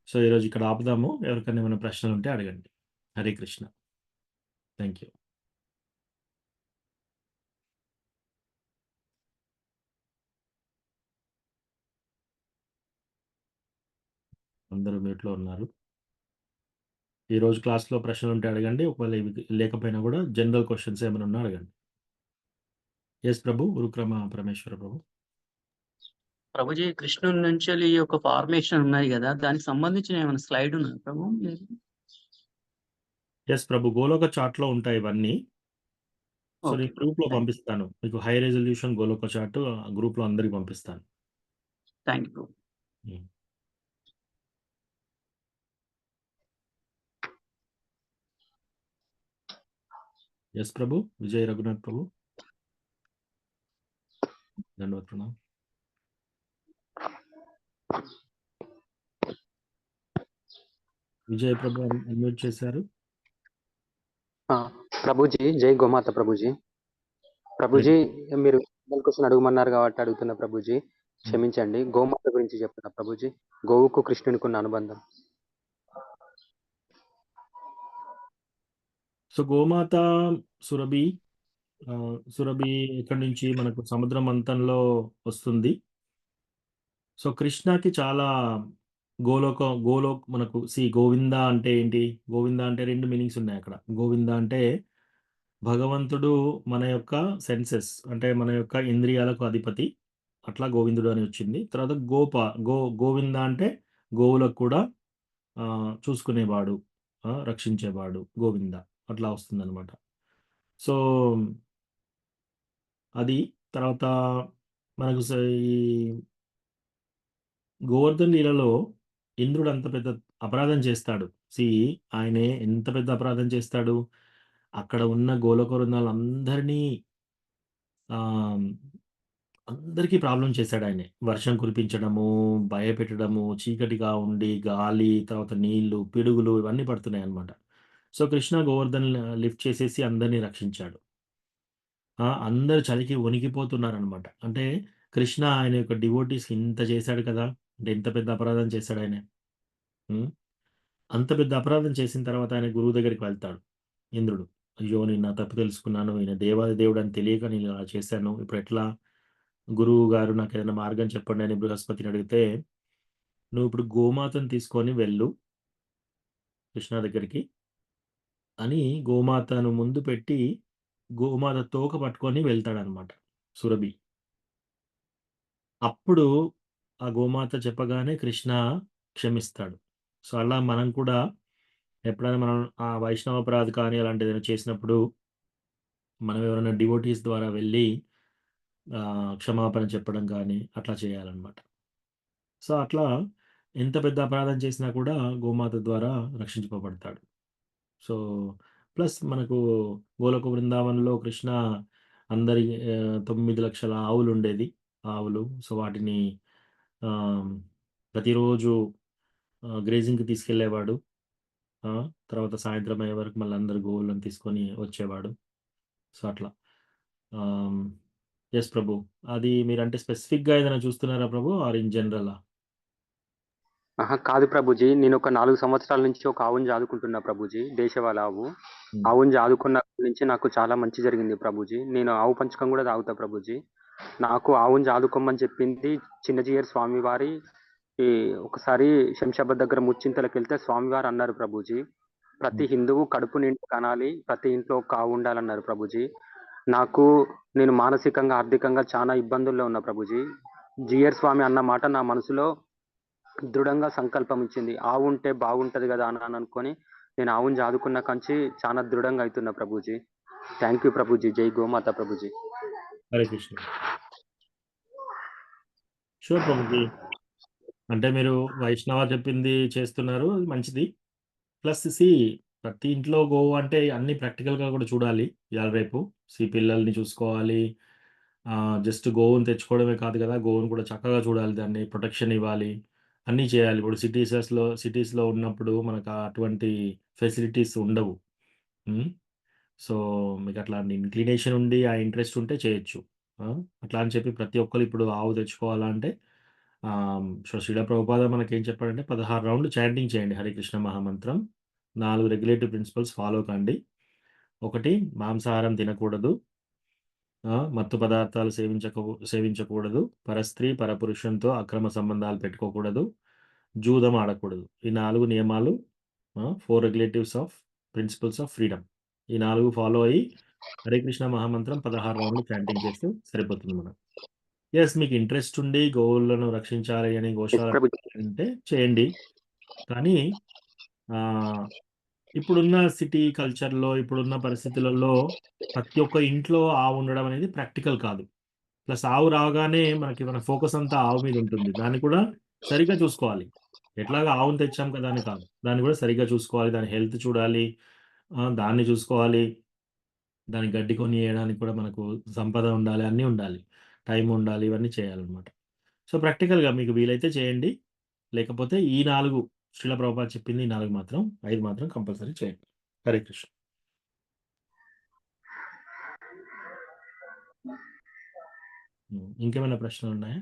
సో, ఈరోజు ఇక్కడ ఆపుదాము. ఎవరికైనా ఏమైనా ప్రశ్నలు ఉంటే అడగండి. హరే కృష్ణ. Thank you. అందరూ మ్యూట్‌లో ఉన్నారు. ఈరోజు క్లాస్‌లో ప్రశ్నలు ఉంటే అడగండి. ఒకవేళ ఇవి లేకపోయినా కూడా జనరల్ క్వెషన్స్ ఏమైనా ఉన్నా అడగండి. యెస్ ప్రభు. ఉరుక్రమ పరమేశ్వర ప్రభు. ప్రభుజీ, కృష్ణుడి నుంచి ఒక ఫార్మేషన్ ఉన్నాయి కదా, దానికి సంబంధించిన ఏమైనా స్లైడ్ ఉందా ప్రభు? యెస్ ప్రభు. గోలోక చార్ట్‌లో ఉంటాయి ఇవన్నీ. సో, ఓకే నేను గ్రూప్‌లో పంపిస్తాను. మీకు హై రిజల్యూషన్ గోలోక చార్ట్ గ్రూప్‌లో అందరికి పంపిస్తాను. Thank you. హ్మ్. యెస్ ప్రభు. విజయ్ రఘునాథ్ ప్రభు. దండవత్ ప్రణామ్. విజయ్ ప్రభు అన్మ్యూట్ చేశారు. ప్రభుజీ, జై గోమాత ప్రభుజీ. ప్రభుజీ, మీరు క్వశ్చన్ అడగమన్నారు కాబట్టి అడుగుతున్నా ప్రభుజీ. క్షమించండి. గోమాత గురించి చెప్తున్నా ప్రభుజీ. గోవుకు కృష్ణునికి ఉన్న అనుబంధం. సో, గోమాత సురభి. సురభి ఎక్కడి నుంచి మనకు సముద్ర మంథన్‌లో వస్తుంది. సో, కృష్ణకి చాలా గోలోక్ మనకు గోవింద అంటే ఏంటి? గోవింద అంటే 2 మీనింగ్స్ ఉన్నాయి అక్కడ. గోవింద అంటే భగవంతుడు మన యొక్క సెన్సెస్, అంటే మన యొక్క ఇంద్రియాలకు అధిపతి. అట్లా గోవిందుడు అని వచ్చింది. తర్వాత గోవింద అంటే గోవులకు కూడా చూసుకునేవాడు, రక్షించేవాడు గోవింద. అట్లా వస్తుందనమాట. సో, అది తర్వాత మనకు ఈ గోవర్ధన్ లీలలో ఇంద్రుడు అంత పెద్ద అపరాధం చేస్తాడు. ఆయనే ఎంత పెద్ద అపరాధం చేస్తాడు. అక్కడ ఉన్న గోలోక వృందాలందరినీ అందరికీ ప్రాబ్లమ్ చేశాడాయనే. వర్షం కురిపించడము, భయపెట్టడము, చీకటిగా ఉండి గాలి, తర్వాత నీళ్లు, పిడుగులు ఇవన్నీ పడుతున్నాయన్నమాట. సో, కృష్ణ గోవర్ధన్ లిఫ్ట్ చేసేసి అందరిని రక్షించాడు. అందరూ చలికి వణికిపోతున్నారనమాట. అంటే కృష్ణ ఆయన యొక్క డివోటీస్‌కి ఇంత చేశాడు కదా! అంటే ఎంత పెద్ద అపరాధం చేశాడాయన. అంత పెద్ద అపరాధం చేసిన తర్వాత ఆయన గురువు దగ్గరికి వెళ్తాడు ఇంద్రుడు. అయ్యో! నేను నా తప్పు తెలుసుకున్నాను. ఈయన దేవాది దేవుడు అని తెలియక నేను ఇలా చేశాను. ఇప్పుడెట్లా? గురువు గారు నాకేదైనా మార్గం చెప్పండి అని బృహస్పతిని అడిగితే, నువ్వు ఇప్పుడు గోమాతను తీసుకొని వెళ్ళు కృష్ణ దగ్గరికి అని గోమాతను ముందు పెట్టి, గోమాత తోక పట్టుకొని వెళ్తాడనమాట సురభి. అప్పుడు ఆ గోమాత చెప్పగానే కృష్ణ క్షమిస్తాడు. సో, అలా మనం కూడా ఎప్పుడైనా మనం వైష్ణవ అపరాధ కానీ అలాంటిది ఏదైనా చేసినప్పుడు, మనం ఎవరైనా డివోటీస్ ద్వారా వెళ్ళి క్షమాపణ చెప్పడం కానీ అట్లా చేయాలన్నమాట. సో, అట్లా ఎంత పెద్ద అపరాధం చేసినా కూడా గోమాత ద్వారా రక్షించుకోబడతాడు. సో, ప్లస్ మనకు గోలోక బృందావనంలో కృష్ణ అందరి 9,00,000 ఆవులుండేది. ఆవులు. సో, వాటిని ప్రతిరోజు గ్రేజింగ్‌కి తీసుకెళ్ళేవాడు. తర్వాత సాయంత్రం అయ్యే వరకు మళ్ళీ అందరు గోవులను తీసుకొని వచ్చేవాడు. సో అట్లా. ఎస్ ప్రభు. అది మీరంటే స్పెసిఫిక్గా ఏదైనా చూస్తున్నారా ప్రభు, ఆర్ ఇన్ జనరల్? కాదు ప్రభుజీ, నేను ఒక 4 సంవత్సరాల నుంచి ఒక ఆవుని ఆదుకుంటున్నా ప్రభుజీ, దేశవాళీ ఆవు. ఆవుని ఆదుకున్న నుంచి నాకు చాలా మంచి జరిగింది ప్రభుజీ. నేను ఆవు పంచకం కూడా తాగుతా ప్రభుజీ. నాకు ఆవుని ఆదుకోమని చెప్పింది చిన్నజీయర్ స్వామివారి. ఒకసారి శంషాబాద్ దగ్గర ముచ్చింతలకు వెళ్తే స్వామివారు అన్నారు ప్రభుజీ, ప్రతి హిందువు కడుపు నిండి కనాలి, ప్రతి ఇంట్లో ఒక ఆవు ఉండాలన్నారు ప్రభుజీ. నేను మానసికంగా ఆర్థికంగా చాలా ఇబ్బందుల్లో ఉన్నా ప్రభుజీ. జియర్ స్వామి అన్న మాట నా మనసులో దృఢంగా సంకల్పం ఇచ్చింది. ఆవు ఉంటే బాగుంటది కదా అని అనుకొని నేను ఆవుని ఆదుకున్న కంచి చాలా దృఢంగా అవుతున్నా ప్రభుజీ. Thank you Prabhuji. జై గోమాత ప్రభుజీ. హరే కృష్ణ. షూర్ ప్రభుజీ. అంటే మీరు వైష్ణవ చెప్పింది చేస్తున్నారు, అది మంచిది. ప్లస్ ప్రతి ఇంట్లో గోవు అంటే అన్ని ప్రాక్టికల్గా కూడా చూడాలి ఇవాళ రేపు. పిల్లల్ని చూసుకోవాలి, జస్ట్ గోవుని తెచ్చుకోవడమే కాదు కదా, గోవును కూడా చక్కగా చూడాలి, దాన్ని ప్రొటెక్షన్ ఇవ్వాలి, అన్నీ చేయాలి. ఇప్పుడు సిటీస్లో ఉన్నప్పుడు మనకు అటువంటి ఫెసిలిటీస్ ఉండవు. సో మీకు అట్లాంటి ఇంక్లినేషన్ ఉండి ఆ ఇంట్రెస్ట్ ఉంటే చేయొచ్చు. అట్లా అని చెప్పి ప్రతి ఒక్కరు ఇప్పుడు ఆవు తెచ్చుకోవాలంటే సో శ్రీల ప్రభుపాద మనకేం చెప్పాడంటే 16 రౌండ్లు చాంటింగ్ చేయండి హరే కృష్ణ మహామంత్రం. 4 రెగ్యులేటివ్ ప్రిన్సిపల్స్ ఫాలో కండి. 1 మాంసాహారం తినకూడదు, మత్తు పదార్థాలు సేవించకూడదు, పరస్త్రీ పరపురుషంతో అక్రమ సంబంధాలు పెట్టుకోకూడదు, జూదం ఆడకూడదు. ఈ 4 నియమాలు, 4 రెగ్యులేటివ్స్ ఆఫ్ ప్రిన్సిపల్స్ ఆఫ్ ఫ్రీడమ్. ఈ 4 ఫాలో అయ్యి హరే కృష్ణ మహామంత్రం 16 రౌండ్లు చాంటింగ్ చేస్తే సరిపోతుంది మనం. ఎస్, మీకు ఇంట్రెస్ట్ ఉండి గోవులను రక్షించాలి అని గోశాల అంటే చేయండి. కానీ ఇప్పుడున్న సిటీ కల్చర్లో, ఇప్పుడున్న పరిస్థితులలో ప్రతి ఒక్క ఇంట్లో ఆవు ఉండడం అనేది ప్రాక్టికల్ కాదు. ప్లస్ ఆవు రాగానే మన ఫోకస్ అంతా ఆవు మీద ఉంటుంది. దాన్ని కూడా సరిగ్గా చూసుకోవాలి. ఎట్లాగా ఆవును తెచ్చాం కదా అని కాదు, దాన్ని కూడా సరిగ్గా చూసుకోవాలి, దాని హెల్త్ చూడాలి, దాన్ని చూసుకోవాలి, దాని గడ్డి కొని వేయడానికి కూడా మనకు సంపద ఉండాలి, అన్నీ ఉండాలి, టైం ఉండాలి, ఇవన్నీ చేయాలన్నమాట. సో ప్రాక్టికల్గా మీకు వీలైతే చేయండి, లేకపోతే ఈ 4 శ్రీల ప్రభుపాద చెప్పింది, ఈ 4 మాత్రం 5 మాత్రం కంపల్సరీ చేయండి. హరే కృష్ణ. ఇంకేమైనా ప్రశ్నలు ఉన్నాయా?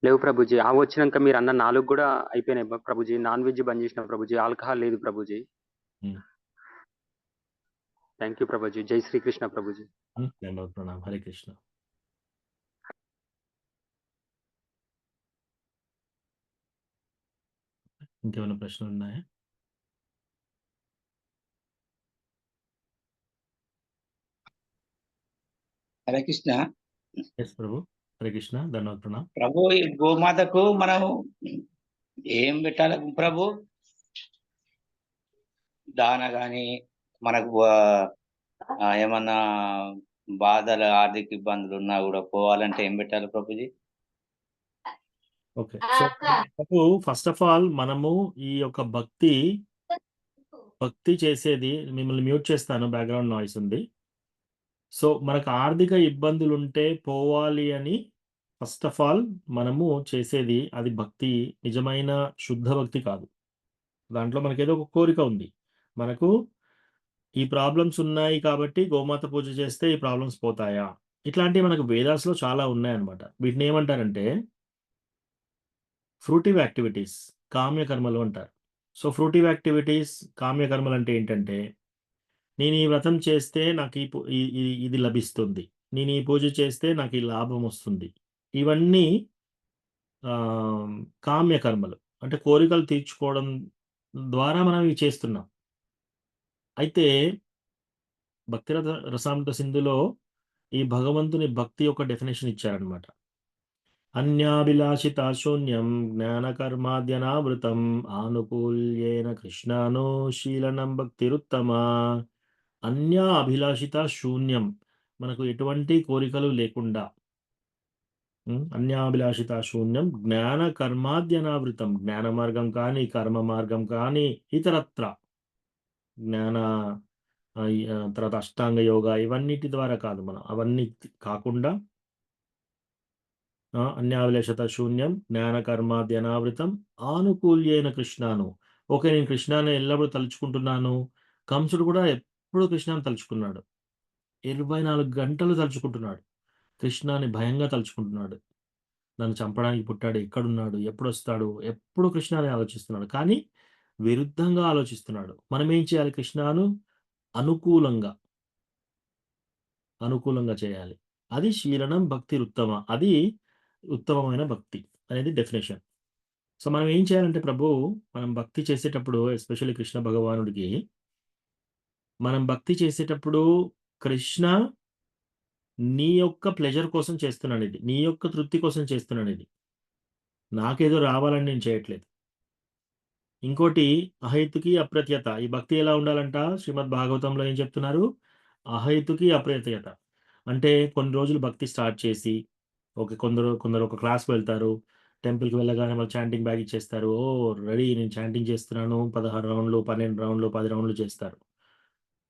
లేవు ప్రభుజీ. ఆవు వచ్చినాక మీరు అన్న 4 కూడా అయిపోయినాయి ప్రభుజీ. నాన్ వెజ్ బంద్ చేసిన ప్రభుజీ, ఆల్కహాల్ లేదు ప్రభుజీ. Thank you Prabhuji. జై శ్రీకృష్ణ ప్రభుజీ. ప్రణామం. హరే కృష్ణ. ఇంకేమైనా ప్రశ్నలు ఉన్నాయా? హరే కృష్ణ. ఎస్ ప్రభు. హరే కృష్ణ. ధన్యవాద ప్రణామం ప్రభు. ఈ గోమాతకు మనం ఏం పెట్టాలి ప్రభు? దాన గాని మనకు ఏమన్నా బాధలు, ఆర్థిక ఇబ్బందులు ఉన్నా కూడా పోవాలంటే ఏం పెట్టాలి Prabhuji? Okay. So first of all మనము ఈ యొక్క భక్తి చేసేది, మిమ్మల్ని మ్యూట్ చేస్తాను, బ్యాక్గ్రౌండ్ నాయిస్ ఉంది. సో మనకు ఆర్థిక ఇబ్బందులు ఉంటే పోవాలి అని ఫస్ట్ ఆఫ్ ఆల్ మనము చేసేది అది భక్తి, నిజమైన శుద్ధ భక్తి కాదు. దాంట్లో మనకేదో ఒక కోరిక ఉంది, మనకు ఈ ప్రాబ్లమ్స్ ఉన్నాయి కాబట్టి గోమాత పూజ చేస్తే ఈ ప్రాబ్లమ్స్ పోతాయా, ఇట్లాంటివి మనకు వేదాస్లో చాలా ఉన్నాయన్నమాట. వీటిని ఏమంటారంటే ఫ్రూటివ్ యాక్టివిటీస్, కామ్యకర్మలు అంటారు. సో ఫ్రూటివ్ యాక్టివిటీస్, కామ్యకర్మలు అంటే ఏంటంటే, నేను ఈ వ్రతం చేస్తే నాకు ఇది లభిస్తుంది, నేను ఈ పూజ చేస్తే నాకు ఈ లాభం వస్తుంది, ఇవన్నీ కామ్యకర్మలు, అంటే కోరికలు తీర్చుకోవడం ద్వారా మనం ఇవి చేస్తున్నాం. అయితే భక్తి రసామృత సింధులో ఈ భగవంతుని భక్తి యొక్క డెఫినేషన్ ఇచ్చారనమాట. అన్యాభిలాషిత శూన్యం జ్ఞానకర్మాద్యనావృతం ఆనుకూల్యేన కృష్ణానుశీలనం భక్తిరుత్తమా. అన్యా అభిలాషిత శూన్యం, మనకు ఎటువంటి కోరికలు లేకుండా, అన్యాభిలాషిత శూన్యం జ్ఞాన కర్మాద్యనావృతం, జ్ఞాన మార్గం కానీ కర్మ మార్గం కానీ ఇతరత్ర జ్ఞాన తర్వాత అష్టాంగ యోగ ఇవన్నిటి ద్వారా కాదు, మనం అవన్నీ కాకుండా అన్యాభిలాషిత శూన్యం జ్ఞాన కర్మాద్యనావృతం ఆనుకూల్యైన కృష్ణాను, ఓకే. నేను కృష్ణాని ఎల్లప్పుడూ తలుచుకుంటున్నాను. కంసుడు కూడా ఎప్పుడూ కృష్ణాని తలుచుకున్నాడు. 24 గంటలు తలుచుకుంటున్నాడు. కృష్ణాని భయంగా తలుచుకుంటున్నాడు. నన్ను చంపడానికి పుట్టాడు. ఎక్కడున్నాడు? ఎప్పుడొస్తాడు? ఎప్పుడు కృష్ణాని ఆలోచిస్తున్నాడు. కానీ విరుద్ధంగా ఆలోచిస్తున్నాడు. మనం ఏం చేయాలి? కృష్ణాను అనుకూలంగా, అనుకూలంగా చేయాలి. అది శీలనం భక్తిరుత్తమ. అది ఉత్తమమైన భక్తి అనేది డెఫినిషన్. సో, మనం ఏం చేయాలంటే మనం భక్తి చేసేటప్పుడు ఎస్పెషల్లీ కృష్ణ భగవానుడికి మనం భక్తి చేసేటప్పుడు కృష్ణ నీ యొక్క ప్లెజర్ కోసం చేస్తున్నానిది. నీ యొక్క తృప్తి కోసం చేస్తున్నానిది. నాకేదో రావాలని నేను చేయట్లేదు. ఇంకోటి అహైతుకి అప్రత్యత. ఈ భక్తి ఎలా ఉండాలంట? శ్రీమద్ భాగవతంలో ఏం చెప్తున్నారు? అహైతుకి అప్రత్యత. అంటే కొన్ని రోజులు భక్తి స్టార్ట్ చేసి ఓకే. కొందరు ఒక క్లాస్‌కి వెళ్తారు. టెంపుల్‌కి వెళ్ళగానే వాళ్ళు చాంటింగ్ బ్యాగ్ ఇచ్చేస్తారు. ఓహ్! రెడీ నేను చాంటింగ్ చేస్తున్నాను. 16 రౌండ్లు, 12 రౌండ్లు, 10 రౌండ్లు చేస్తారు.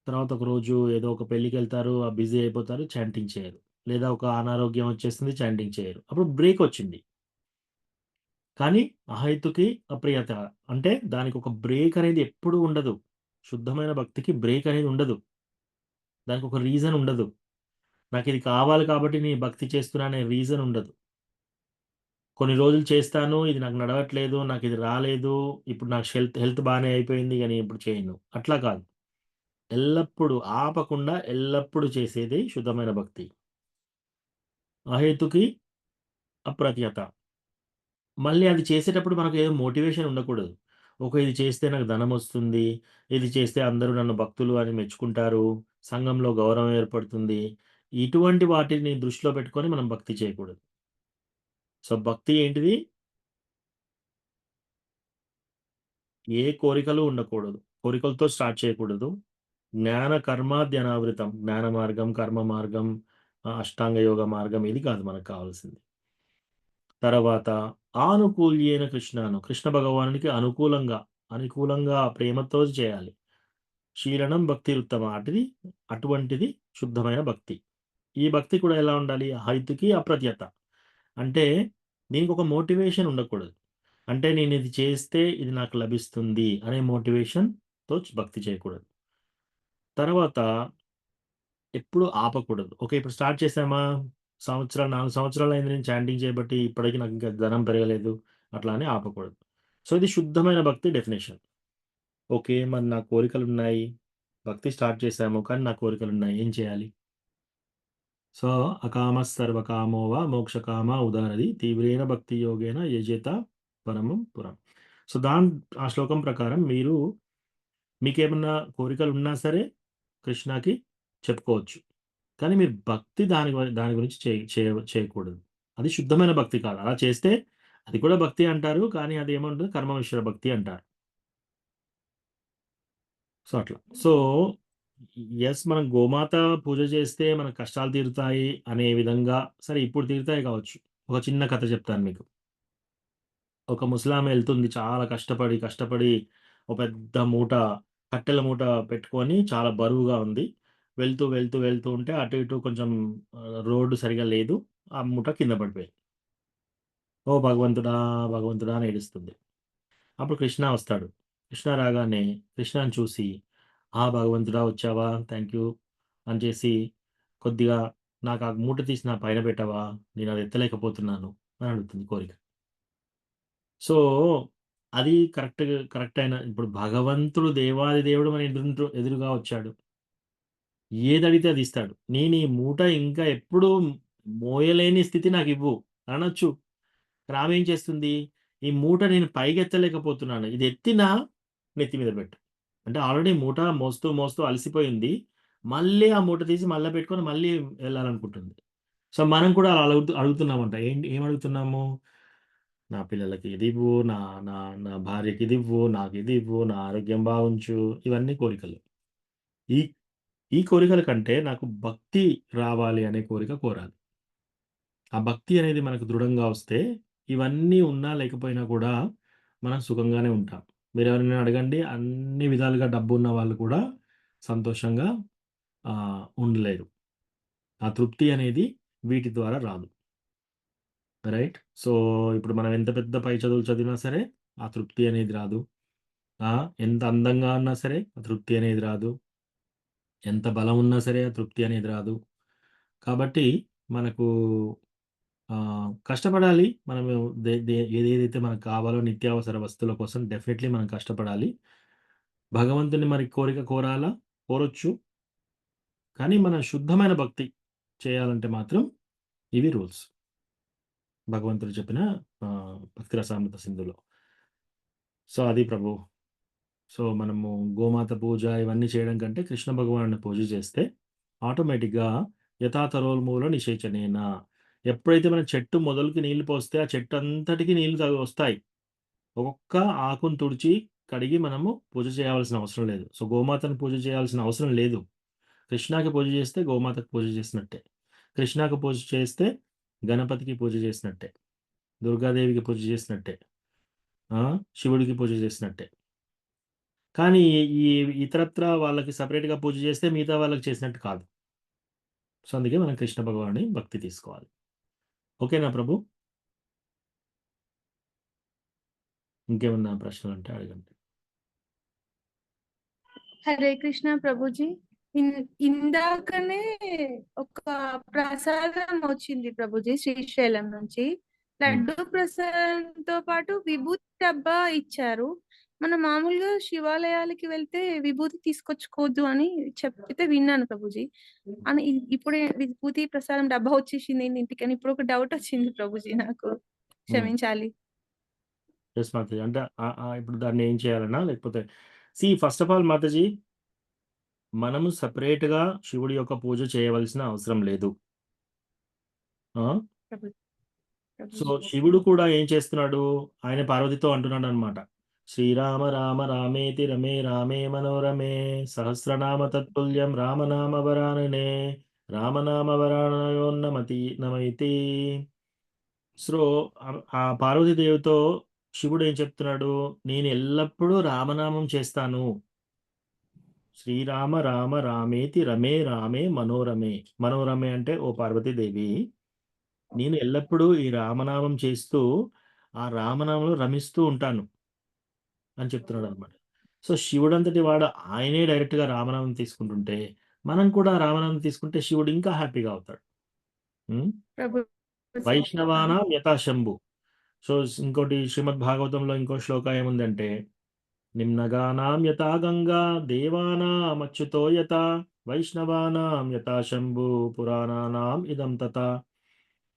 తర్వాత ఒక రోజు ఏదో ఒక పెళ్ళికెళ్తారు. బిజీ అయిపోతారు. చాంటింగ్ చేయరు. లేదా ఒక అనారోగ్యం వచ్చేసింది. చాంటింగ్ చేయరు. అప్పుడు బ్రేక్ వచ్చింది. కానీ అహైతుకి అప్రియత అంటే దానికి ఒక బ్రేక్ అనేది ఎప్పుడూ ఉండదు. శుద్ధమైన భక్తికి బ్రేక్ అనేది ఉండదు. దానికి ఒక రీజన్ ఉండదు. నాకిది కావాలి కాబట్టి నేను భక్తి చేస్తున్నా అనే రీజన్ ఉండదు. కొన్ని రోజులు చేస్తాను. ఇది నాకు నడవట్లేదు. నాకిది రాలేదు. ఇప్పుడు నాకు హెల్త్ బానే అయిపోయింది. ఇక నేను ఇప్పుడు చేయను. అట్లా కాదు. ఎల్లప్పుడూ ఆపకుండా ఎల్లప్పుడూ చేసేది శుద్ధమైన భక్తి. అహేతుకి అప్రత్యత. మళ్ళీ అది చేసేటప్పుడు మనకు ఏదో మోటివేషన్ ఉండకూడదు. ఓకే. ఇది చేస్తే నాకు ధనమొస్తుంది. ఇది చేస్తే అందరూ నన్ను భక్తులు అని మెచ్చుకుంటారు. సంఘంలో గౌరవం ఏర్పడుతుంది. ఇటువంటి వాటిని దృష్టిలో పెట్టుకొని మనం భక్తి చేయకూడదు. సో, భక్తి ఏంటిది? ఏ కోరికలు ఉండకూడదు. కోరికలతో స్టార్ట్ చేయకూడదు. జ్ఞాన కర్మాద్యనావృతం. జ్ఞాన మార్గం, కర్మ మార్గం, అష్టాంగ యోగ మార్గం ఇది కాదు మనకు కావాల్సింది. తర్వాత ఆనుకూల్యేన కృష్ణాను. కృష్ణ భగవానునికి అనుకూలంగా ప్రేమతో చేయాలి. శీలనం భక్తిరుత్తమ. అటువంటిది శుద్ధమైన భక్తి. ఈ భక్తి కూడా ఎలా ఉండాలి? హైతుకి అప్రత్యత. అంటే దీనికి ఒక మోటివేషన్ ఉండకూడదు. అంటే నేను ఇది చేస్తే ఇది నాకు లభిస్తుంది అనే మోటివేషన్‌తో భక్తి చేయకూడదు. తర్వాత ఎప్పుడు ఆపకూడదు. ఓకే. ఇప్పుడు స్టార్ట్ చేశామా? 4 సంవత్సరాలయింది నేను చాంటింగ్ చేయబట్టి ఇప్పటికి నాకు ఇంకా ధనం పెరగలేదు. అట్లా అని ఆపకూడదు. సో, ఇది శుద్ధమైన భక్తి డెఫినిషన్. ఓకే. మరి నా కోరికలున్నాయి. భక్తి స్టార్ట్ చేశాము. కానీ నా కోరికలున్నాయి. ఏం చేయాలి? సో, అకామస్సర్వకామో వా మోక్షకామ ఉదారది తీవ్రేణ భక్తి యోగేన యజేత పరమం పురం. సో, ఆ శ్లోకం ప్రకారం మీకేమన్నా కోరికలున్నా సరే కృష్ణకి చెప్పుకోవచ్చు. కానీ మీరు భక్తి దాని గురించి చేయకూడదు. అది శుద్ధమైన భక్తి కాదు. అలా చేస్తే అది కూడా భక్తి అంటారు. కానీ అదేమంటుంది కర్మ మిశ్ర భక్తి అంటారు. సో, అట్లా. సో, మనం గోమాత పూజ చేస్తే మన కష్టాలు తీరుతాయి అనే విధంగా సరే ఇప్పుడు తీరుతాయి కావచ్చు. ఒక చిన్న కథ చెప్తాను మీకు. ఒక ముసలామె ఎళ్తుంది చాలా కష్టపడి ఒక పెద్ద కట్టెల మూట పెట్టుకొని చాలా బరువుగా ఉంది. వెళ్తూ ఉంటే అటు ఇటు కొంచెం రోడ్డు సరిగ్గా లేదు. ఆ మూట కింద పడిపోయింది. ఓ భగవంతుడా! భగవంతుడా! అని ఏడుస్తుంది. అప్పుడు కృష్ణ వస్తాడు. కృష్ణ రాగానే కృష్ణని చూసి, "ఆ! భగవంతుడా వచ్చావా? థాంక్ యూ" అని చేసి కొద్దిగా నాకు ఆ మూట తీసి నా పైన పెట్టవా? నేను అది ఎత్తలేకపోతున్నాను అని అడుగుతుంది కోరిక. సో, అది కరెక్ట్ అయిన ఇప్పుడు భగవంతుడు దేవాది దేవుడు మన ఎదురుగా వచ్చాడు. ఏదడిగితే అది ఇస్తాడు. నేను ఈ మూట ఇంకా ఎప్పుడూ మోయలేని స్థితి నాకివ్వు అనొచ్చు. కానీ ఆమె ఏం చేస్తుంది? ఈ మూట నేను పైకెత్తలేకపోతున్నాను. ఇది ఎత్తినా నెత్తి మీద పెట్టు. అంటే ఆల్రెడీ మూట మోస్తూ అలసిపోయింది. మళ్ళీ ఆ మూట తీసి మళ్ళా పెట్టుకొని మళ్ళీ వెళ్ళాలనుకుంటుంది. సో, మనం కూడా అలా అడుగుతున్నామంట. ఏం అడుగుతున్నాము? నా పిల్లలకి ఇదివ్వు, నా నా నా భార్యకి ఇదివ్వు, నాకిదివ్వు, నా ఆరోగ్యం బాగుంచు. ఇవన్నీ కోరికలు. ఈ ఈ కోరికల కంటే నాకు భక్తి రావాలి అనే కోరిక కోరాలి. ఆ భక్తి అనేది మనకు దృఢంగా వస్తే ఇవన్నీ ఉన్నా లేకపోయినా కూడా మనం సుఖంగానే ఉంటాం. మీరెవరైనా అడగండి అన్ని విధాలుగా డబ్బున్న వాళ్ళు కూడా సంతోషంగా ఉండలేరు. ఆ తృప్తి అనేది వీటి ద్వారా రాదు. రైట్. సో, ఇప్పుడు మనం ఎంత పెద్ద పై చదువులు చదివినా సరే ఆ తృప్తి అనేది రాదు. ఎంత అందంగా ఉన్నా సరే ఆ తృప్తి అనేది రాదు. ఎంత బలం ఉన్నా సరే ఆ తృప్తి అనేది రాదు. కాబట్టి మనకు కష్టపడాలి. మనము ఏదేదైతే మనకు కావాలో నిత్యావసర వస్తువుల కోసం డెఫినెట్‌లీ మనం కష్టపడాలి. భగవంతుని మరి కోరిక కోరాలా? కోరొచ్చు. కానీ మన శుద్ధమైన భక్తి చేయాలంటే మాత్రం ఇవి రూల్స్. భగవంతుడు చెప్పిన భక్తి రసామృత సింధులో. సో, అది ప్రభు. సో, మనము గోమాత పూజ ఇవన్నీ చేయడం కంటే కృష్ణ భగవానుడిని పూజ చేస్తే ఆటోమేటిక్‌గా యథాతరోల్మూల నిషేచనేన. ఎప్పుడైతే మనం చెట్టు మొదలుకి నీళ్లు పోస్తే ఆ చెట్టు అంతటికి నీళ్లు వస్తాయి. ఒక్కొక్క ఆకును తుడిచి, కడిగి మనము పూజ చేయాల్సిన అవసరం లేదు. సో, గోమాతను పూజ చేయాల్సిన అవసరం లేదు. కృష్ణాకి పూజ చేస్తే గోమాతకు పూజ చేసినట్టే. కృష్ణాకి పూజ చేస్తే గణపతికి పూజ చేసినట్టే. దుర్గాదేవికి పూజ చేసినట్టే. శివుడికి పూజ చేసినట్టే. కానీ ఈ ఇతరత్రా వాళ్ళకి సెపరేట్‌గా పూజ చేస్తే మిగతా వాళ్ళకి చేసినట్టు కాదు. సో, అందుకే మనం కృష్ణ భగవానుడి భక్తి తీసుకోవాలి. ఓకేనా ప్రభు? ఇంకేమన్నా ప్రశ్నలుంటే అడగండి. హరే కృష్ణ ప్రభుజీ. ఇందాకనే ఒక ప్రసాదం వచ్చింది ప్రభుజీ శ్రీశైలం నుంచి. లడ్డు ప్రసాదంతో పాటు విభూతి డబ్బా ఇచ్చారు. మనం మామూలుగా శివాలయాలకి వెళ్తే విభూతి తీసుకొచ్చుకోవద్దు అని చెప్పితే విన్నాను ప్రభుజీ. అని ఇప్పుడే విభూతి ప్రసాదం డబ్బా వచ్చేసింది ఇంటికి అని ఇప్పుడు ఒక డౌట్ వచ్చింది ప్రభుజీ నాకు. క్షమించాలి. యెస్ మాతాజీ. అంటే ఇప్పుడు దాన్ని ఏం చేయాలనా? లేకపోతే ఫస్ట్ ఆఫ్ ఆల్ మాతాజీ, మనము సెపరేట్‌గా శివుడి యొక్క పూజ చేయవలసిన అవసరం లేదు. సో, శివుడు కూడా ఏం చేస్తున్నాడు? ఆయన పార్వతితో అంటున్నాడనమాట. శ్రీరామ రామ రామేతి రమే రామే మనోరమే సహస్రనామ తత్తుల్యం రామనామ వరాననే రామనామ వరానయోన్నమతి నమైతి. సో, ఆ పార్వతీదేవితో శివుడు ఏం చెప్తున్నాడు? నేను ఎల్లప్పుడూ రామనామం చేస్తాను. శ్రీరామ రామ రామేతి రమే రామే మనోరమే. మనోరమే అంటే ఓ పార్వతీదేవి, నేను ఎల్లప్పుడూ ఈ రామనామం చేస్తూ, ఆ రామనామంలో రమిస్తూ ఉంటాను అని చెప్తున్నాడనమాట. సో, శివుడంతటి వాడు ఆయనే డైరెక్ట్‌గా రామనామం తీసుకుంటుంటే, మనం కూడా రామనామం తీసుకుంటే శివుడు ఇంకా హ్యాపీగా అవుతాడు. వైష్ణవానాం యథాశంభు. సో, ఇంకోటి శ్రీమద్ భాగవతంలో ఇంకో శ్లోక ఏముందంటే, నిమ్నగానాం యథా గంగా దేవానాం అచ్యుతో యథా వైష్ణవానాం యథా శంభు పురాణానాం ఇదం తథా.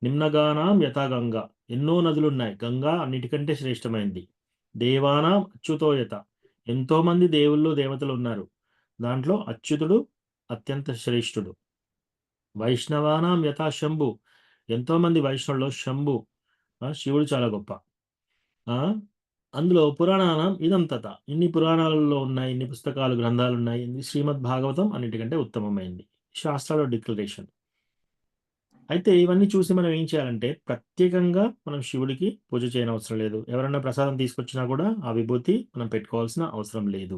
నిమ్నగానాం యథా గంగా. ఎన్నో నదులున్నాయి. గంగా అన్నిటికంటే శ్రేష్టమైనది. దేవానాం అచ్యుతోయత. ఎంతోమంది దేవుళ్ళు దేవతలు ఉన్నారు. దాంట్లో అచ్యుతుడు అత్యంత శ్రేష్ఠుడు. వైష్ణవానాం యథా శంభు. ఎంతోమంది వైష్ణవుల్లో శంభు శివుడు చాలా గొప్ప. అందులో పురాణానం ఇదం తథా. ఇన్ని పురాణాలలో ఉన్నాయి, ఇన్ని పుస్తకాలు గ్రంథాలు ఉన్నాయి. శ్రీమద్ భాగవతం అన్నిటికంటే ఉత్తమమైంది. శాస్త్రాల డిక్లరేషన్. అయితే ఇవన్నీ చూసి మనం ఏం చేయాలంటే, ప్రత్యేకంగా మనం శివుడికి పూజ చేయనవసరం లేదు. ఎవరైనా ప్రసాదం తీసుకొచ్చినా కూడా ఆ విభూతి మనం పెట్టుకోవాల్సిన అవసరం లేదు.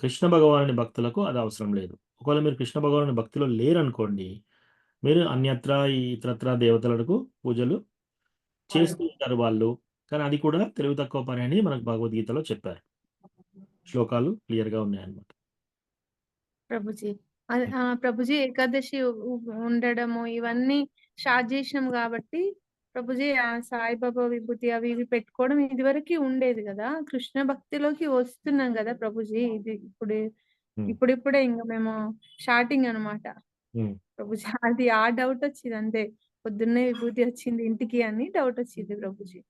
కృష్ణ భగవానుని భక్తులకు అది అవసరం లేదు. ఒకవేళ మీరు కృష్ణ భగవానుని భక్తిలో లేరనుకోండి, మీరు అన్యత్రా ఇతరత్రా దేవతలకు పూజలు చేస్తూ ఉంటారు వాళ్ళు. కానీ అది కూడా తెలివి తక్కువ పని అని మనకు భగవద్గీతలో చెప్పారు. శ్లోకాలు క్లియర్‌గా ఉన్నాయన్నమాట. ప్రభుజీ. ప్రభుజీ ఏకాదశి ఉండడము ఇవన్నీ స్టార్ట్ చేసినాం కాబట్టి ప్రభుజీ ఆ సాయిబాబా విభూతి అవి ఇవి పెట్టుకోవడం ఇదివరకు ఉండేది కదా. కృష్ణ భక్తిలోకి వస్తున్నాం కదా ప్రభుజీ. ఇది ఇప్పుడిప్పుడే ఇంకా మేము స్టార్టింగ్ అనమాట ప్రభుజీ. అది ఆ డౌట్ వచ్చింది అంతే. పొద్దున్నే విభూతి వచ్చింది ఇంటికి అని డౌట్ వచ్చింది ప్రభుజీ.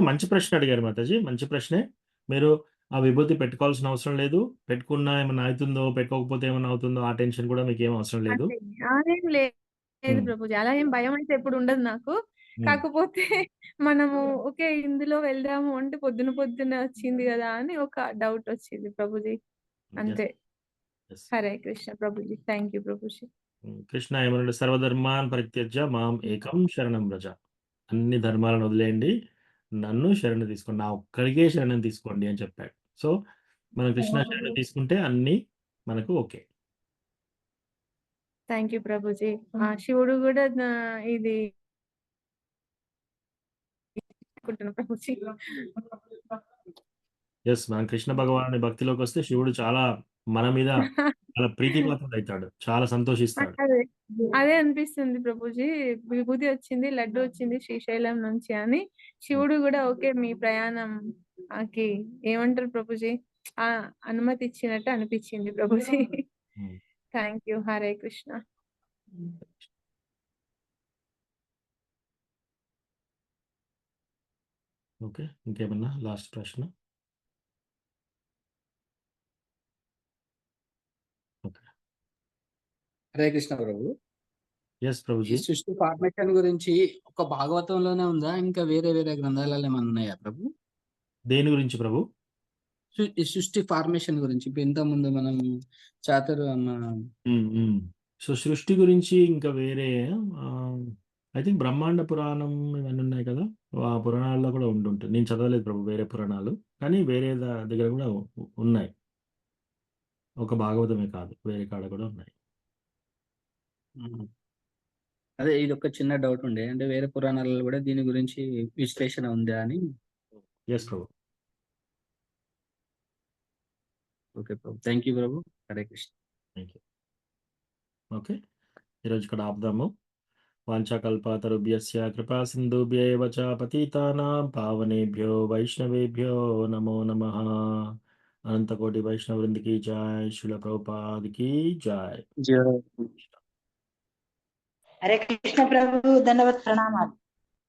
మంచి ప్రశ్న అడిగారు మాతాజీ. మంచి ప్రశ్నే. మీరు ఆ విభూతి పెట్టుకోవాల్సిన అవసరం లేదు. పెట్టుకున్నా ఏమన్నా అవుతుందో, పెట్టుకోకపోతే ఏమన్నా అవుతుందో ఆ టెన్షన్ కూడా మీకేం అవసరం లేదు. అదేం లేదు ప్రభుజీ. అలా ఏం భయం అయితే ఎప్పుడు ఉండదు నాకు. కాకపోతే మనము ఓకే ఇందులో వెళ్దాము అంటే పొద్దున వచ్చింది కదా అని ఒక డౌట్ వచ్చింది ప్రభుజీ. అంతే. హరే కృష్ణ ప్రభుజీ. Thank you Prabhuji. కృష్ణ ఏమన్నాడు? సర్వధర్మాన్ పరిత్యజ్య మాం ఏకం శరణం వ్రజ. అన్ని ధర్మాలను వదిలేయండి, నన్ను శరణు తీసుకోండి, నా ఒక్కడికే శరణం తీసుకోండి అని చెప్పాడు. సో, మనం కృష్ణ శరణు తీసుకుంటే అన్ని మనకు ఓకే. Thank you Prabhuji. శివుడు కూడా ఇది ప్రభుజీ. ఎస్, మనం కృష్ణ భగవానుని భక్తిలోకి వస్తే శివుడు చాలా మన మీద చాలా ప్రీతిపాత్రుడు అవుతాడు, చాలా సంతోషిస్తాడు. అదే అదే అనిపిస్తుంది ప్రభుజీ. విభూతి వచ్చింది, లడ్డు వచ్చింది శ్రీశైలం నుంచి అని శివుడు కూడా ఓకే మీ ప్రయాణం ఏమంటారు ప్రభుజీ, అనుమతి ఇచ్చినట్టు అనిపించింది Prabhuji. Thank you. Hare Krishna. Okay, ఇంకేమన్నా లాస్ట్ ప్రశ్న? ఓకే, హరే కృష్ణ ప్రభు. ఎస్ ఈ ప్రభుజీ. సృష్టి ఫార్మేషన్ గురించి ఒక భాగవతంలోనే ఉందా, ఇంకా వేరే వేరే గ్రంథాలలో ఏమైనా ఉన్నాయా ప్రభు? దేని గురించి ప్రభు? ఈ సృష్టి ఫార్మేషన్ గురించి ఇప్పుడు ఇంత ముందు మనం చాతురు అన్న సో సృష్టి గురించి ఇంకా వేరే ఐ థింక్ బ్రహ్మాండ పురాణం ఇవన్నీ ఉన్నాయి కదా, ఆ పురాణాల్లో కూడా ఉంటుంటుంది. నేను చదవలేదు ప్రభు వేరే పురాణాలు, కానీ వేరే దగ్గర కూడా ఉన్నాయి. ఒక భాగవతమే కాదు, వేరే కాడ కూడా ఉన్నాయి. అదే ఇది ఒక చిన్న డౌట్ ఉండే, అంటే వేరే పురాణాలలో కూడా దీని గురించి విశ్లేషణ ఉందా అని. ఎస్ ప్రభు. ఓకే ప్రభు, థ్యాంక్ యూ ప్రభు. Hare Krishna. Thank you. Okay, ఈరోజు ఇక్కడ ఆపుదాము. వాంఛాకల్పతరుభ్యస్య కృపా సింధుభ్య ఏవ చ పతితానాం పావనేభ్యో వైష్ణవేభ్యో నమో నమః. అనంతకోటి వైష్ణవ వృందకి జై, శిల ప్రభుపాదికి జై. హరే కృష్ణ ప్రభు, ధన్యవాద ప్రణామాలు.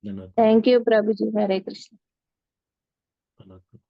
ధన్యవాదాలు. Thank you Prabhuji. హరే కృష్ణ. ధన్యవాదాలు.